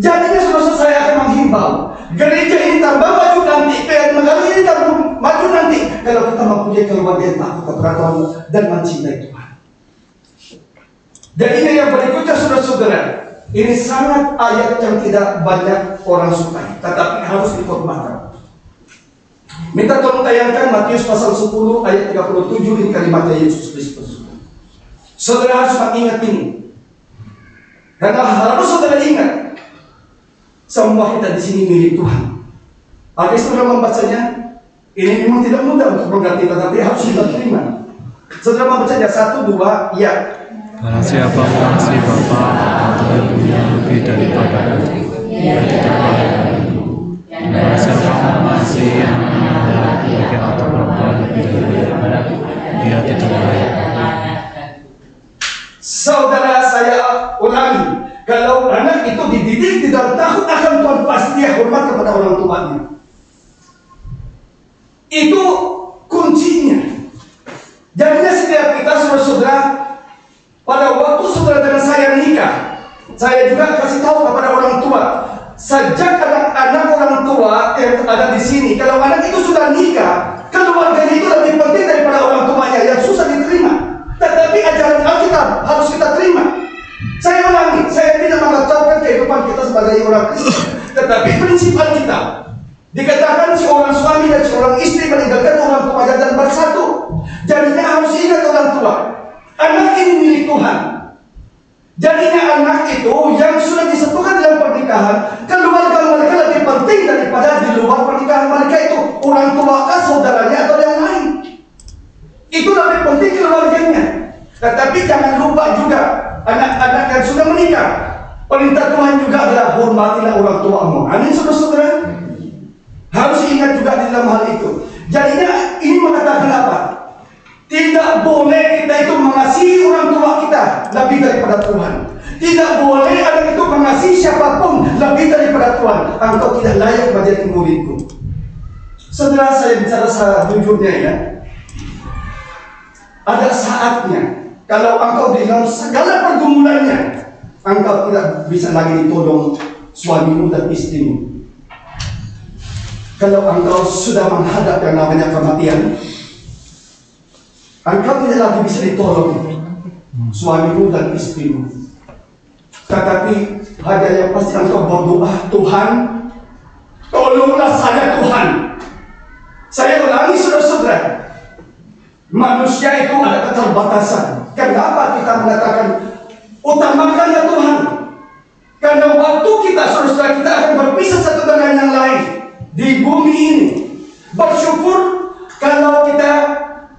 Jadinya saudara-saudara, saya akan menghimbau gereja ini tambah maju nanti, negara ini tambah maju nanti kalau kita mempunyai keluarga yang takut kepada Tuhan dan mencintai Tuhan. Dan ini yang berikutnya, saudara-saudara, ini sangat ayat yang tidak banyak orang sukai, tetapi harus dikhotbahkan. Minta tolong tayangkan Matius pasal 10 ayat 37, ini kalimatnya Yesus Kristus. Saudara harus mengingat ini, karena harus saudara ingat, semua kita di sini milik Tuhan. Agar saudara membacanya, ini memang tidak mudah untuk mengerti, tetapi harus kita terima. Saudara membacanya 1, 2, ya. Karena siapa mengasihi Bapa atau Ibunya lebih daripada aku, ia tidak layak dariku. Karena siapa mengasihi anaknya laki-laki atau perempuan lebih daripada aku, ia tidak layak dariku. Saudara, saya ulangi, kalau anak itu dididik di dalam takut akan Tuhan, pasti dia hormat kepada orang tuanya. Itu kuncinya. Jadinya setiap kita, saudara-saudara, pada waktu saudara dengan saya nikah, saya juga kasih tahu kepada orang tua, sejak anak-anak orang tua yang ada di sini, kalau anak itu sudah nikah, keluarganya itu lebih penting daripada orang tuanya yang susah diterima. Tetapi ajaran Alkitab harus kita terima. Saya ulangi, saya tidak mengatakan kehidupan kita sebagai orang Kristen, tetapi prinsip Alkitab dikatakan si orang suami dan si orang istri meninggalkan orang tuanya dan bersatu. Jadinya harus ingat orang tua, anak ini milik Tuhan. Jadinya anak itu yang sudah disatukan dalam pernikahan, keluarga mereka lebih penting daripada di luar pernikahan mereka itu. Orang tua kah, saudaranya, atau yang lain. Itu lebih penting keluarganya. Tetapi jangan lupa juga anak-anak yang sudah menikah. Perintah Tuhan juga adalah hormatilah orang tuamu. Amin, saudara-saudara. Harus ingat juga di dalam hal itu. Jadinya ini mengatakan apa? Tidak boleh kita itu mengasihi orang tua kita lebih daripada Tuhan. Tidak boleh anak itu mengasihi siapapun lebih daripada Tuhan. Engkau tidak layak menjadi muridku. Saudara, saya bicara sejujurnya ya. Ada saatnya kalau engkau dalam segala pergumulannya, engkau tidak bisa lagi ditolong suamimu dan istrimu. Kalau engkau sudah menghadap yang namanya kematian, engkau tidak lagi bisa ditolong suamimu dan istrimu. Tetapi hanya yang pasti engkau berdoa, Tuhan, tolonglah saya Tuhan. Saya ulangi saudara-saudara, manusia itu ada keterbatasan. Kenapa kita mengatakan utamakan ya Tuhan? Karena waktu kita saudara-saudara kita akan berpisah satu dengan yang lain di bumi ini. Bersyukur kalau kita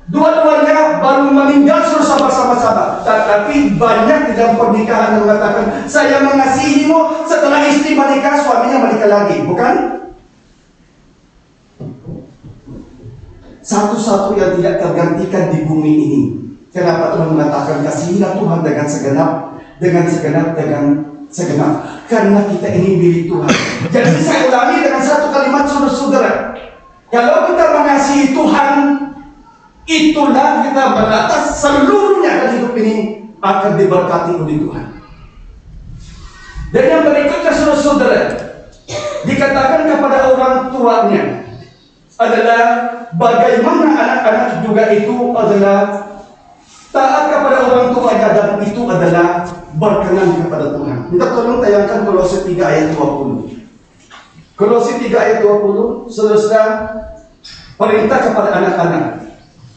dua-duanya baru meninggal bersama-sama. Tetapi banyak di dalam pernikahan yang mengatakan saya mengasihimu, setelah istri menikah suaminya menikah lagi, bukan? Satu-satu yang tidak tergantikan di bumi ini. Kenapa Tuhan mengatakan kasihilah Tuhan dengan segenap? Karena kita ini milik Tuhan. Jadi saya ulangi dengan satu kalimat saudara-saudara. Kalau kita mengasihi Tuhan, itulah kita beratas seluruhnya dan hidup ini akan diberkati oleh Tuhan. Dan yang berikutnya saudara-saudara, dikatakan kepada orang tuanya adalah bagaimana anak-anak juga itu adalah taat kepada orang tuanya dan itu adalah berkenan kepada Tuhan. Minta tolong tayangkan Kolose 3 ayat 20. Kolose 3 ayat 20, saudara-saudara, perintah kepada anak-anak.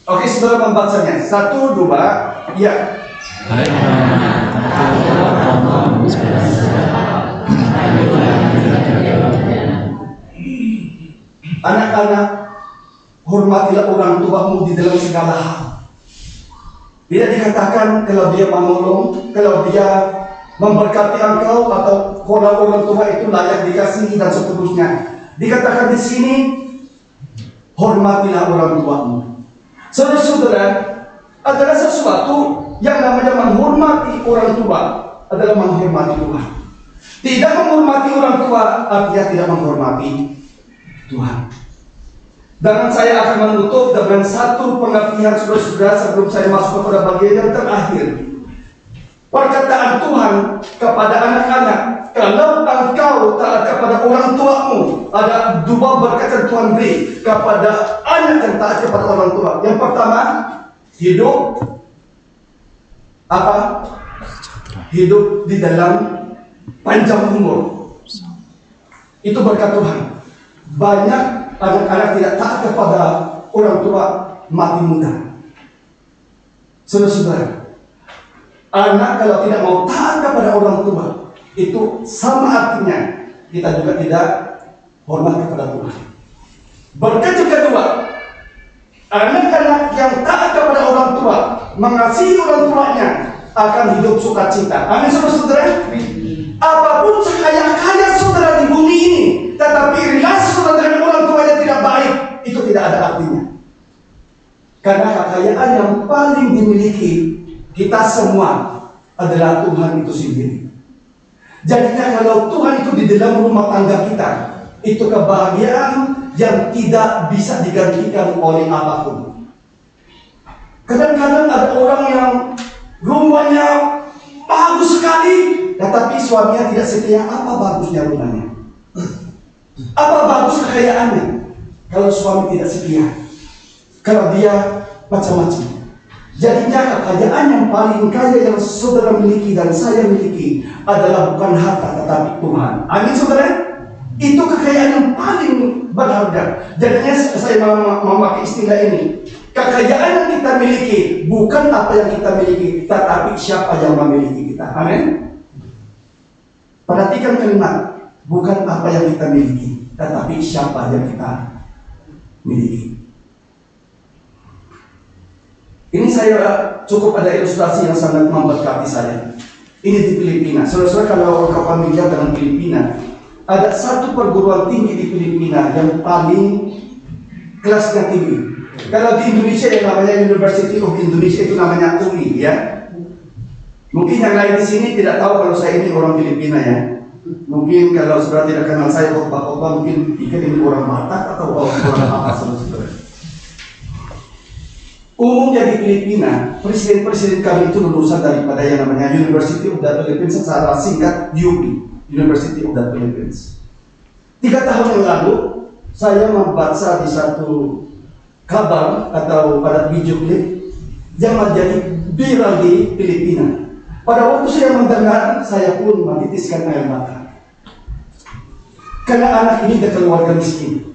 Oke, saudara membacanya. 1, 2, ya. Hai anak-anak, taatilah orang tuamu seperti Anak-anak, hormatilah orang tuamu di dalam segala hal. Tidak dikatakan kalau dia menolong, kalau dia memberkati engkau atau orang tua itu layak dikasihi dan seterusnya. Dikatakan di sini, hormatilah orang tuamu. Saudara-saudara, adalah sesuatu yang namanya menghormati orang tua adalah menghormati Tuhan. Tidak menghormati orang tua artinya tidak menghormati Tuhan. Dan saya akan menutup dengan satu pengertian saudara-saudara sebelum saya masuk kepada bagian yang terakhir. Perkataan Tuhan kepada anak-anak, kalau engkau taat kepada orang tuamu, ada dua berkat yang Tuhan beri kepada anak yang taat kepada orang tua. Yang pertama, hidup apa? Hidup di dalam panjang umur. Itu berkat Tuhan. Banyak anak-anak tidak taat kepada orang tua, mati muda. Saudara-saudara, anak kalau tidak mau taat kepada orang tua, itu sama artinya kita juga tidak hormat kepada Tuhan. Berkat yang kedua, anak-anak yang taat kepada orang tua, mengasihi orang tuanya, akan hidup sukacita. Amin, saudara-saudara. Apapun sekaya-kaya saudara di bumi ini, tetapi relasi saudara dengan orang tuanya tidak baik, itu tidak ada artinya. Karena kekayaan yang paling dimiliki kita semua adalah Tuhan itu sendiri. Jadinya kalau Tuhan itu di dalam rumah tangga kita, itu kebahagiaan yang tidak bisa digantikan oleh apapun. Kadang-kadang ada orang yang rumahnya bagus sekali, tetapi suaminya tidak setia. Apa bagusnya rumahnya? Apa bagus kekayaannya? Kalau suami tidak setia, kalau dia macam-macam. Jadinya kekayaan yang paling kaya yang saudara miliki dan saya miliki adalah bukan harta tetapi Tuhan. Amin, saudara. Itu kekayaan yang paling berharga. Jadinya saya memakai istilah ini. Kekayaan yang kita miliki bukan apa yang kita miliki, tetapi siapa yang memiliki kita. kita. Amin. Perhatikan kalimat, bukan apa yang kita miliki, tetapi siapa yang kita miliki. Ini saya cukup ada ilustrasi yang sangat memberkati saya. Ini di Filipina. Saudara-saudara, kalau engkau familiar dengan Filipina, ada satu perguruan tinggi di Filipina yang paling kelasnya tinggi. Kalau di Indonesia yang namanya University of Indonesia itu namanya UI, ya. Mungkin yang lain di sini tidak tahu kalau saya ini orang Filipina, ya. Mungkin kalau saudara tidak kenal saya, opa-opa mungkin pikir ini orang Batak atau orang apa, saudara-saudara. Umumnya di Filipina, presiden-presiden kami itu lulusan daripada yang namanya University of the Philippines, secara singkat UP, University of the Philippines. 3 tahun yang lalu, saya membaca di satu kabar atau pada video klip yang menjadi viral di Filipina. Pada waktu saya mendengar, saya pun menitiskan air mata. Karena anak ini dari keluarga miskin,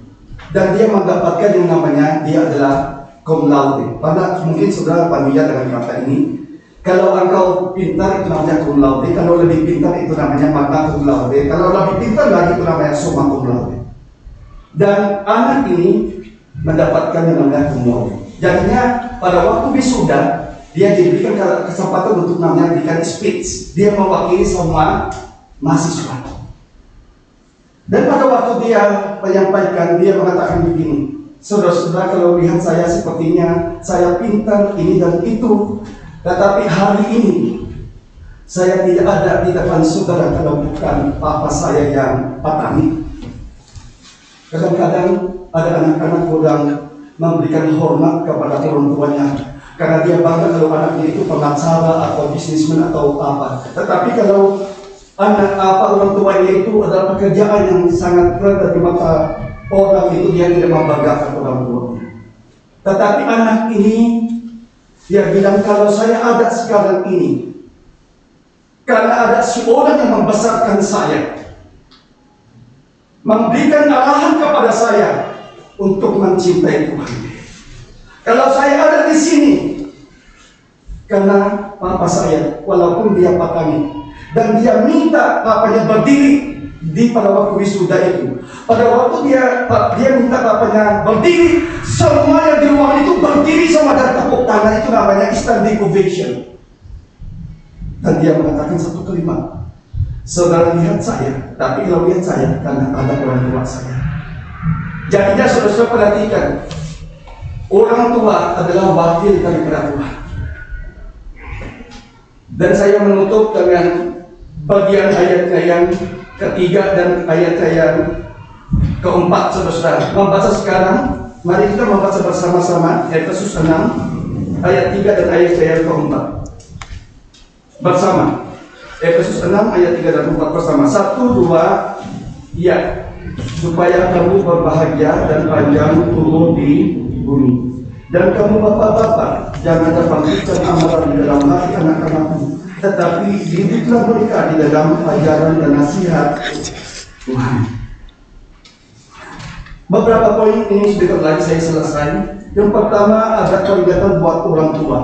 dan dia mendapatkan yang namanya, dia adalah cum laude. Pada mungkin saudara familiar dengan kata ini. Kalau engkau pintar itu namanya cum laude, kalau lebih pintar itu namanya magna cum laude, kalau lebih pintar lagi itu namanya summa cum laude. Dan anak ini mendapatkan yang namanya cum laude. Jadinya pada waktu wisuda, dia diberikan kesempatan untuk namanya berikan speech. Dia mewakili semua mahasiswa. Dan pada waktu dia menyampaikan, dia mengatakan begini, saudara-saudara, kalau lihat saya sepertinya saya pintar ini dan itu, tetapi hari ini saya tidak ada di depan saudara kalau bukan papa saya yang petani. Kadang-kadang ada anak-anak kurang memberikan hormat kepada orang tuanya karena dia bangga kalau anaknya itu pengacara atau bisnismen atau apa. Tetapi kalau anak orang tuanya itu adalah pekerjaan yang sangat berat dari mata orang itu, dia tidak membanggakan orang tuanya. Tetapi anak ini, dia bilang, kalau saya ada sekarang ini karena ada seorang yang membesarkan saya, memberikan arahan kepada saya untuk mencintai Tuhan. Kalau saya ada di sini karena papa saya, walaupun dia petani, dan dia minta papanya berdiri di pada waktu wisuda itu. Pada waktu dia minta bapaknya berdiri, semua yang di ruangan itu berdiri sama dan tepuk tangan, itu namanya standing ovation. Dan dia mengatakan satu kalimat, saudara lihat saya, tapi kalau lihat saya karena ada orang tua saya. Jadinya saudara-saudara perhatikan, orang tua adalah wakil daripada Tuhan. Dan saya menutup dengan bagian ayatnya yang ketiga dan ayatnya yang keempat, saudara-saudara. Membaca sekarang, mari kita membaca bersama-sama Efesus 6 ayat 3 dan ayatnya yang keempat. Bersama. Efesus 6 ayat 3 dan 4 bersama. 1, 2, ya. Supaya kamu berbahagia dan panjang umur di bumi. Dan kamu bapak-bapak, jangan terpaksa amalan di dalam hati anak-anakmu, tetapi didiklah mereka di dalam ajaran dan nasihat Tuhan. Beberapa poin ini sedikit lagi saya selesai. Yang pertama, ada peringatan buat orang tua.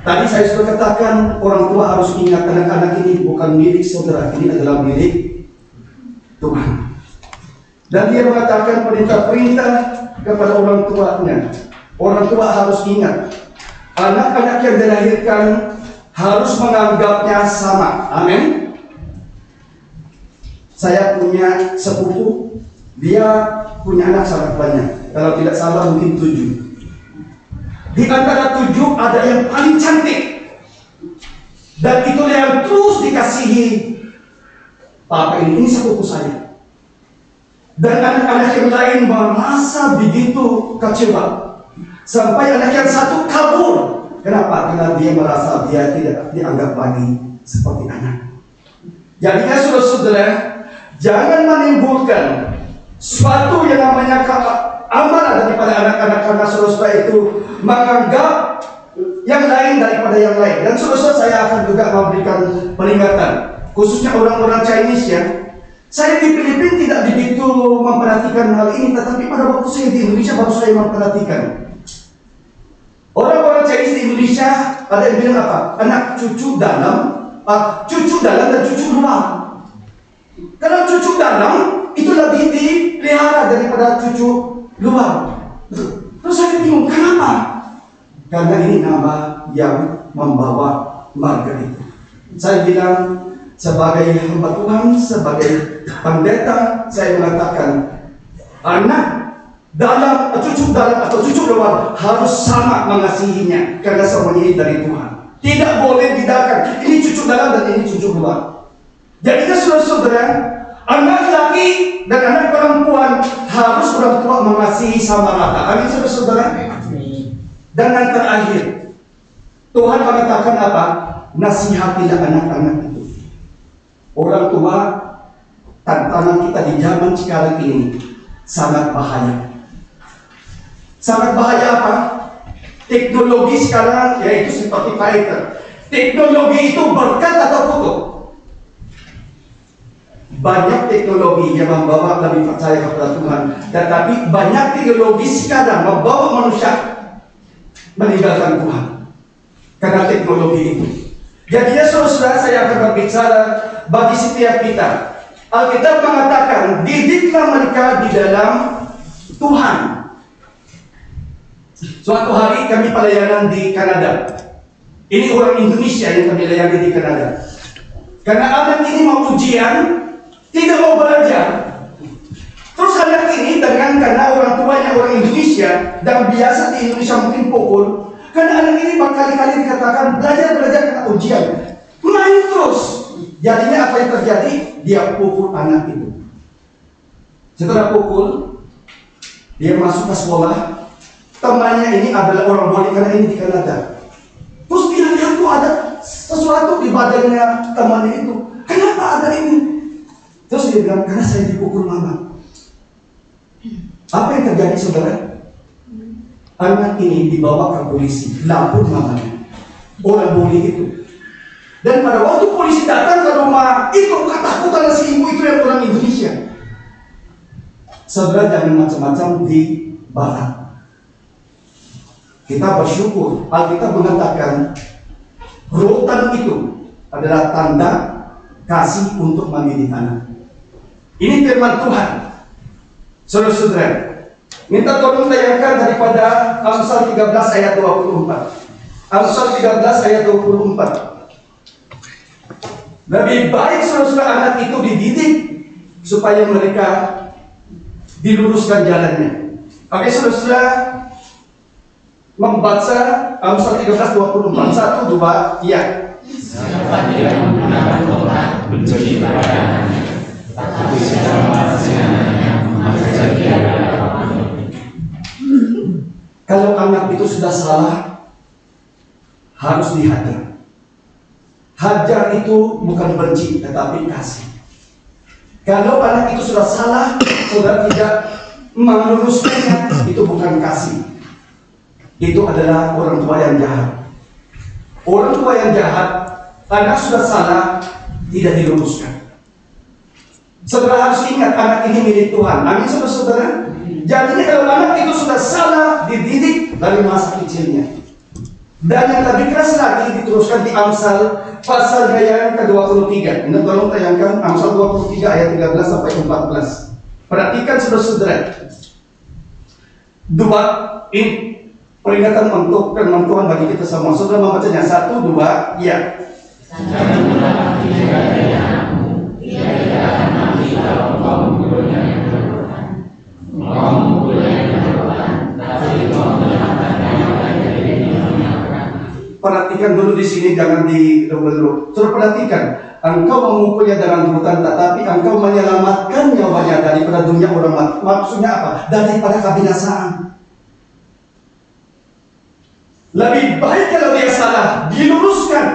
Tadi saya sudah katakan, orang tua harus ingat anak-anak ini bukan milik saudara, ini adalah milik Tuhan. Dan dia mengatakan perintah-perintah kepada orang tuanya. Orang tua harus ingat, anak-anak yang dilahirkan harus menganggapnya sama. Amin. Saya punya sepupu, dia punya anak sangat banyak. Kalau tidak salah mungkin 7. Di antara 7 ada yang paling cantik, dan itu yang terus dikasihi papa ini sepupu saya. Dan anak-anak yang lain merasa begitu kecewa, sampai anak yang satu kabur. Kenapa? Karena dia merasa dia tidak dianggap lagi seperti anak. Jadinya saudara-saudara, jangan menimbulkan suatu yang namanya amarah daripada anak-anak, karena saudara-saudara itu menganggap yang lain daripada yang lain. Dan saudara-saudara, saya akan juga memberikan peringatan, khususnya orang-orang Chinese ya. Saya di Filipina tidak begitu memperhatikan hal ini, tetapi pada waktu saya di Indonesia baru saya memperhatikan. Orang-orang Chinese di Indonesia ada yang bilang apa? Anak cucu dalam cucu dalam dan cucu luar. Karena cucu dalam itu lebih dipelihara daripada cucu luar. Terus saya bingung, kenapa? Karena ini nama yang membawa marga itu. Saya bilang sebagai hamba Tuhan, sebagai pendeta, saya mengatakan anak dalam, cucu dalam atau cucu luar harus sama mengasihinya, karena semuanya ini dari Tuhan. Tidak boleh bedakan ini cucu dalam dan ini cucu luar. Jadinya saudara-saudara, anak laki dan anak perempuan harus orang tua mengasihi sama rata. Amin saudara-saudara. Dan yang terakhir, Tuhan mengatakan apa? Nasihatilah anak-anak itu. Orang tua, tantangan kita di zaman sekarang ini sangat bahaya. Sangat bahaya apa? Teknologi sekarang yaitu seperti fighter. Teknologi itu berkat atau kutuk? Banyak teknologi yang membawa lebih percaya kepada Tuhan, tetapi banyak teknologi sekarang membawa manusia meninggalkan Tuhan karena teknologi itu. Jadinya saudara, saya akan berbicara bagi setiap kita. Alkitab mengatakan, didiklah mereka di dalam Tuhan. Suatu hari kami pelayanan di Kanada. Ini orang Indonesia yang kami layani di Kanada. Karena anak ini mau ujian, tidak mau belajar. Terus anak ini karena orang tuanya orang Indonesia dan biasa di Indonesia mungkin pukul, karena anak ini berkali-kali dikatakan belajar karena ujian, main terus. Jadinya apa yang terjadi? Dia pukul anak itu. Setelah pukul, dia masuk ke sekolah. Temannya ini adalah orang boleh karena ini di Kanada. Terus dia lihat tuh ada sesuatu di badannya temannya itu. Kenapa ada ini? Terus dia bilang, karena saya dipukul mama. Apa yang terjadi saudara? Anak ini dibawa ke polisi, lapor mamanya, orang boleh itu. Dan pada waktu polisi datang ke rumah itu, ketakutan si ibu itu yang orang Indonesia. Saudara, jangan macam-macam di barat. Kita bersyukur, Alkitab mengatakan rotan itu adalah tanda kasih untuk mendidik anak. Ini firman Tuhan. Saudara-saudara, minta tolong tayangkan daripada Amsal 13 ayat 24. Amsal 13 ayat 24. Lebih baik saudara-saudara anak itu dididik supaya mereka diluruskan jalannya. Oke saudara-saudara, membaca Amsal 13:24. 1, 2, iya. Siapa dia menggunakan Tuhan benci pada anaknya, tapi siapa mengasihi anaknya, maka dia adalah anak. Kalau anak itu sudah salah, harus dihajar. Hajar itu bukan benci, tetapi kasih. Kalau anak itu sudah salah, saudara tidak meluruskannya, itu bukan kasih. Itu adalah orang tua yang jahat. Orang tua yang jahat, anak sudah salah, tidak diluruskan. Saudara harus ingat, anak ini milik Tuhan. Amin saudara-saudara. Jadi kalau anak itu sudah salah, dididik dari masa kecilnya. Dan yang lebih keras lagi diteruskan di Amsal pasal yang ke-23. Ini tolong tayangkan Amsal 23 ayat 13 sampai 14. Perhatikan saudara-saudara. Dua, ini peringatan untuk firman Tuhan bagi kita semua. Saudara membacanya 1, 2, ya. Jangan menakuti jika anakmu, dia tidak akan mati kalau engkau memukulnya yang berdoa. Engkau memukulnya yang berdoa, tapi engkau menyelamatkannya dari dirinya. Perhatikan dulu di sini, jangan dilulu. Terus perhatikan, engkau memukulnya dengan kerutan, tetapi engkau menyelamatkan nyawanya daripada dunia orang mati. Maksudnya apa? Daripada kebinasaan. Lebih baik kalau dia salah, diluruskan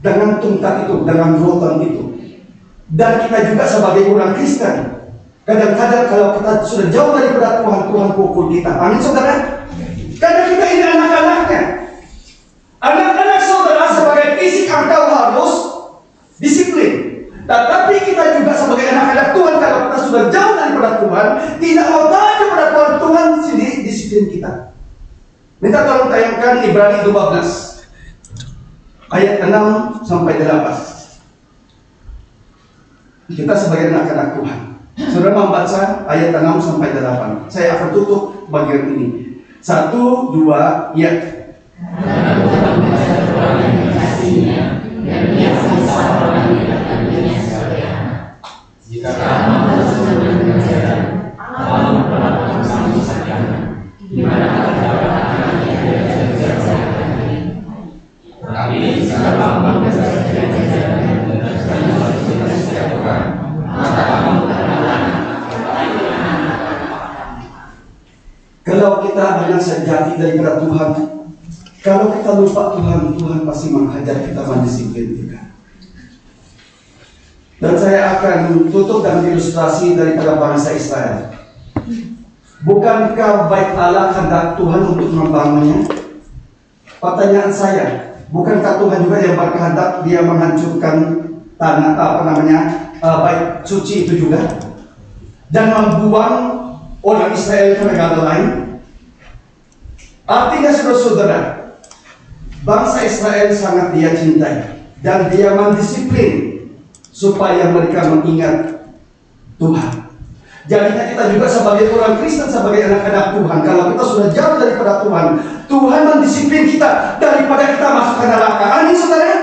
dengan tungkat itu, dengan rotan itu. Dan kita juga sebagai orang Kristen, kadang-kadang kalau kita sudah jauh daripada Tuhan, Tuhan pukul kita. Amin saudara? Karena kita ini anak-anaknya. Anak-anak saudara sebagai fisik engkau harus disiplin. Tetapi kita juga sebagai anak-anak Tuhan, kalau kita sudah jauh daripada Tuhan, tidak mau taat kepada Tuhan, Tuhan sendiri disiplin kita. Minta tolong tayangkan Ibrani 12. ayat 6 sampai 8. Kita sebagai anak-anak Tuhan, saudara membaca ayat 6 sampai 8. Saya akan tutup bagian ini. 1, 2, ya. Jika kamu tersebut mengajar, Allah memperlakukan kamu sekarang, di mana terdapat anak yang diajar jalan ini. Tapi jika kamu belajar jalan dan berbuat tidak Tuhan, maka kamu adalah anak. Kalau kita hanya sejati daripada Tuhan, kalau kita lupa Tuhan, Tuhan pasti menghajar kita, mendisiplin kita. Dan saya akan tutup dengan ilustrasi daripada bangsa Israel. Bukankah baik Allah kehendak Tuhan untuk membangunnya? Pertanyaan saya, bukankah Tuhan juga yang berkehendak dia menghancurkan tanah baik suci itu juga, dan membuang orang Israel ke negara lain? Artinya saudara-saudara, bangsa Israel sangat dia cintai dan dia mendisiplin supaya mereka mengingat Tuhan. Jadinya kita juga sebagai orang Kristen, sebagai anak-anak Tuhan, kalau kita sudah jauh daripada Tuhan, Tuhan mendisiplin kita daripada kita masuk ke neraka. Amin, saudara?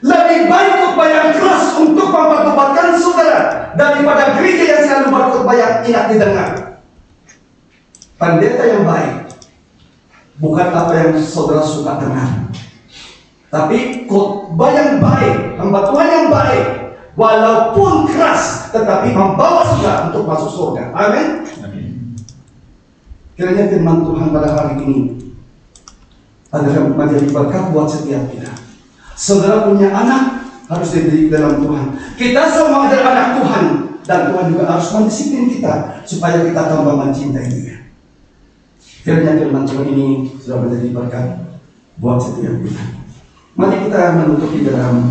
Lebih baik khotbah yang keras untuk mempertobatkan saudara daripada gereja yang selalu berkhotbah yang enak didengar. Pendeta yang baik bukan apa yang saudara suka dengar, tapi khotbah yang baik, hamba Tuhan yang baik, walaupun keras, tetapi membawa saudara untuk masuk surga. Amin. Kiranya firman Tuhan pada hari ini adalah menjadi berkat buat setiap kita. Saudara punya anak, harus dididik dalam Tuhan. Kita semua adalah anak Tuhan, dan Tuhan juga harus mendisiplin kita supaya kita tambah mencintai Dia. Kiranya firman Tuhan ini sudah menjadi berkat buat setiap kita. Mari kita menutup di dalam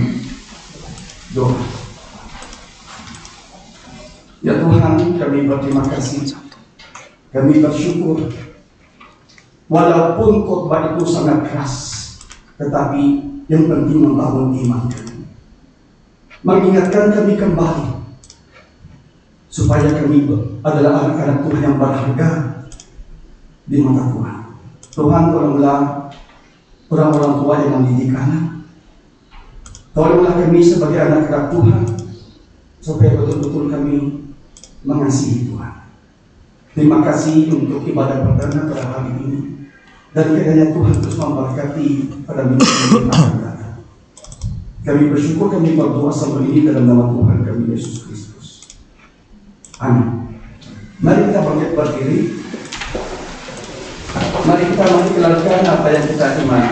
doa. Ya Tuhan, kami berterima kasih, kami bersyukur, walaupun khotbah itu sangat keras, tetapi yang penting membangun iman kami, mengingatkan kami kembali supaya kami adalah anak-anak Tuhan yang berharga di mata Tuhan. Tuhan, tolonglah orang-orang tua yang mendidik anak, tolonglah kami sebagai anak-anak Tuhan supaya betul-betul kami mengasihi Tuhan. Terima kasih untuk ibadah perdana pada hari ini, dan kiranya Tuhan terus memberkati pada minggu yang akan datang. Kami bersyukur, kami berdoa semua ini dalam nama Tuhan kami Yesus Kristus. Amin. Mari kita bangkit berdiri. Mari kita mengikrarkan apa yang kita imani.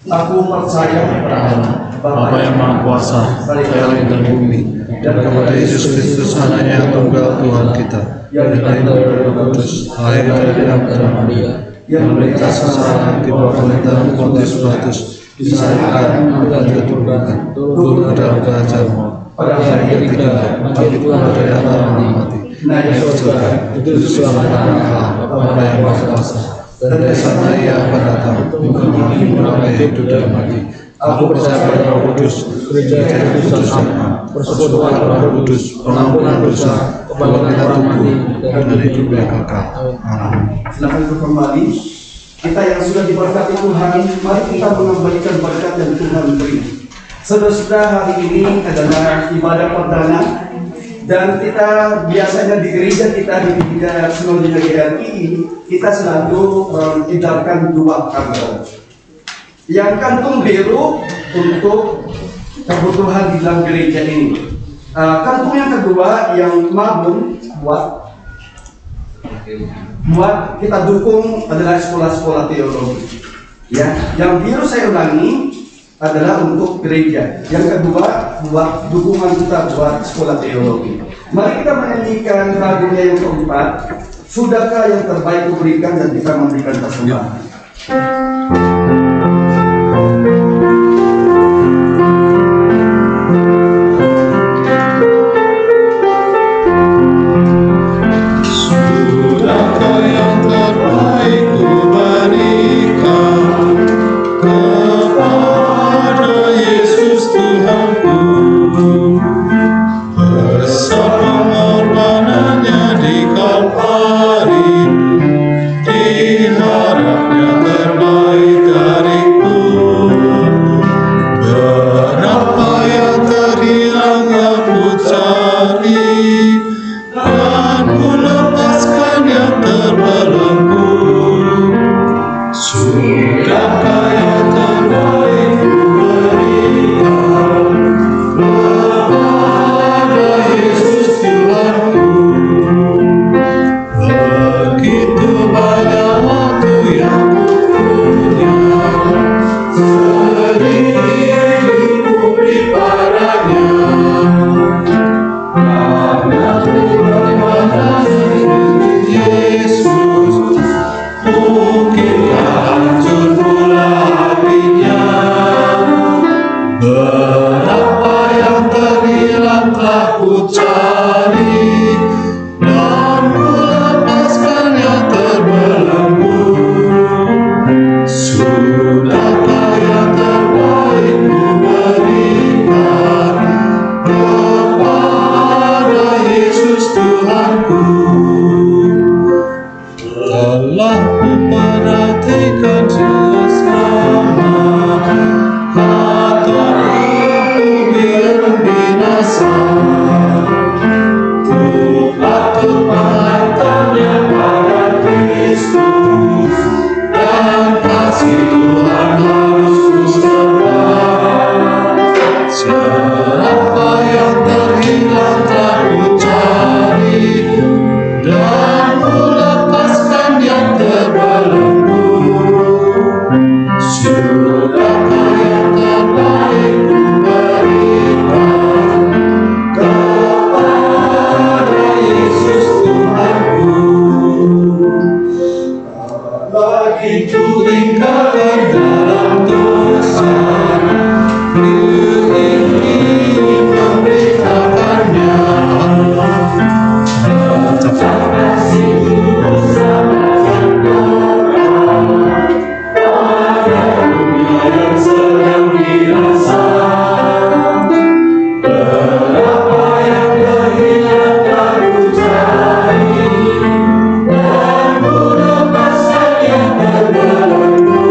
Aku percaya kepada Allah, Bapa yang Maha Kuasa, langit dan bumi, dan kepada Yesus Kristus anaknya yang tunggal Tuhan kita, yang lahir dari Roh Kudus, lahir dari Maria, yang menderita sengsara di bawah pemerintahan Pontius Pilatus, disalibkan dan dikuburkan, turun ke dalam kerajaan maut. Pada hari ketiga, bangkit dari antara orang mati, naik ke surga, itu selamat Allah, Bapa yang Maha Kuasa. Dan dari sana Ia akan datang untuk menghakimi orang yang hidup dan mati. Aku percaya pada Roh Kudus, gereja yang kudus sama, persekutuan Roh Kudus, pengampunan dosa, kebangkitan tubuh, dan hidup yang kekal. Amin. Silakan kembali. Kita yang sudah diberkati Tuhan, mari kita mengembalikan berkat yang Tuhan beri. Saudara-saudara, hari ini adalah ibadah perdana, dan kita biasanya di gereja kita di Sinodenya GRI, kita selalu mengedarkan 2 kantong. Yang kantong biru untuk kebutuhan di dalam gereja ini. Kantong yang kedua yang marun buat kita dukung adalah sekolah-sekolah teologi. Ya, yang biru saya ulangi adalah untuk gereja. Yang kedua buat dukungan kita buat sekolah teologi. Mari kita menyanyikan lagunya yang keempat, Sudahkah yang terbaik kuberikan, dan kita memberikan persembahan. Sudahkah yang terbaik kuberikan, dan melepaskan yang terbelenggu. Sudahkah yang terbaik ku berikan kepada Yesus Tuhanku? Telah memperhatikan sesama, kata aku biar binasa. Ku patut mengantarnya pada Kristus, dan kasih Tuhan harus ku sebar. Siapa yang terhilang telah ku cari, dan ku lepaskan yang terbelenggu. Sudahkah yang terbaik ku berikan kepada Yesus Tuhanku? Lagi ku tinggalkan dalam dosa, ku ingin memberitakannya. Kasih-Ku bersama yang orang pada dunia yang sedang binasa. Berapa yang terhilang telah ku cari, dan ku lepaskan yang terbelenggu.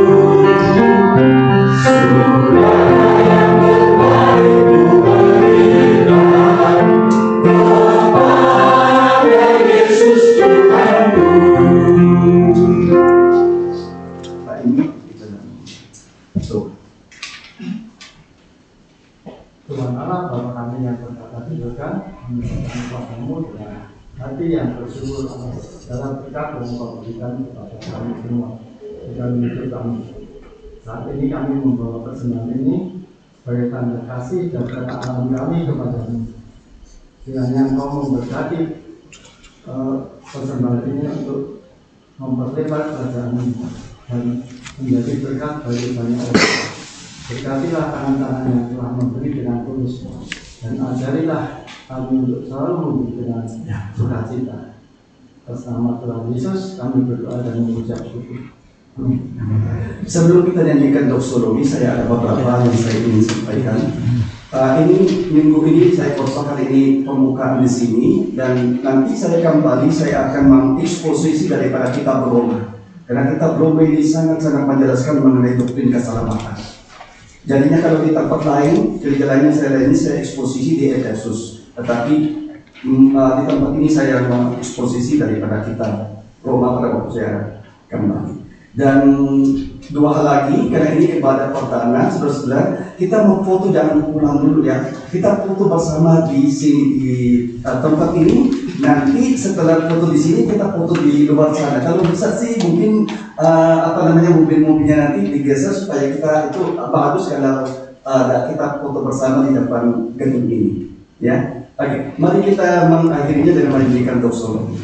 Sudahkah yang terbaik ku berikan kepada Yesus Tuhanku? Pak ini kita so Tuhan Allah Bapa kami yang berkata di surga, mengucapkan kepadamu dengan hati yang bersyukur atas segala berkat yang Engkau berikan kepada kami semua di dalam hidup kami. Saat ini kami membawa persembahan ini sebagai tanda kasih dan ketakwaaan kami kepadamu. Kiranya Engkau memberkati persembahan ini untuk memperlebar kerajaan-Mu dan menjadi berkat bagi banyak orang. Berkatilah tangan-tangan yang telah memberi dengan tulus, dan ajarilah kami untuk selalu memberi dengan sukacita. Atas nama Tuhan Yesus kami berdoa dan mengucap syukur. Amin. Sebelum kita nyanyikan doksologi, saya ada beberapa yang saya ingin sampaikan. Ini minggu ini saya kosong hari ini pembukaan di sini, dan nanti saya kembali saya akan mengeksposisi daripada kitab Roma. Karena kitab Roma ini sangat-sangat menjelaskan mengenai doktrin keselamatan. Jadinya kalau di tempat lain, gereja lainnya saya eksposisi di Efesus, tetapi di tempat ini saya mengeksposisi daripada kitab Roma pada waktu saya kembali. Dan dua hal lagi, karena ini ibadah perdana, saudara-saudara, kita memfoto jangan pulang dulu ya. Kita foto bersama di sini di tempat ini. Nanti setelah foto di sini kita foto di luar sana. Kalau bisa sih mungkin mobil-mobilnya nanti digeser supaya kita itu bagus kalau kita foto bersama di depan gedung ini. Ya, oke. Mari kita mengakhirinya dengan menyanyikan doksologi.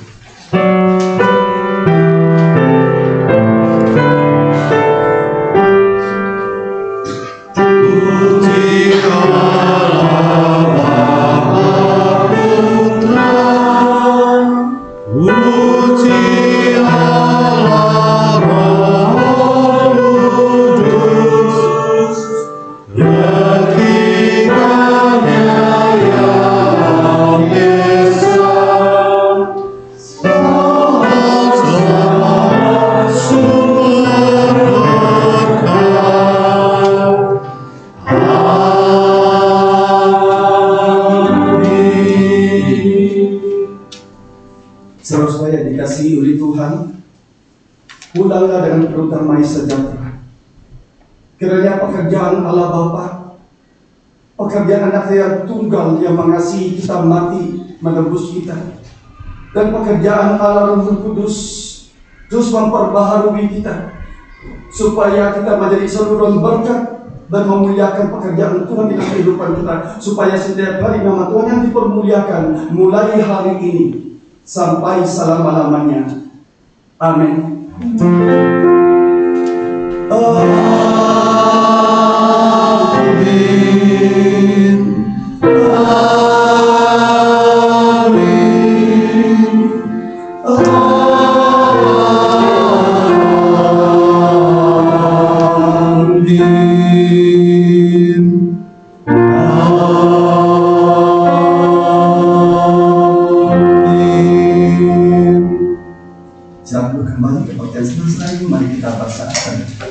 Saudara yang dikasihi oleh Tuhan, pulanglah dengan perut damai sejahtera. Kiranya pekerjaan Allah Bapa, pekerjaan anak yang tunggal yang mengasihi kita mati menebus kita, dan pekerjaan Allah Roh Kudus terus memperbaharui kita supaya kita menjadi saluran berkat dan memuliakan pekerjaan Tuhan di dalam kehidupan kita, supaya setiap hari nama Tuhan yang dipermuliakan mulai hari ini sampai selama-lamanya. Amin. Amin. Siap kembali ke bagian selesai, mari kita bacakan.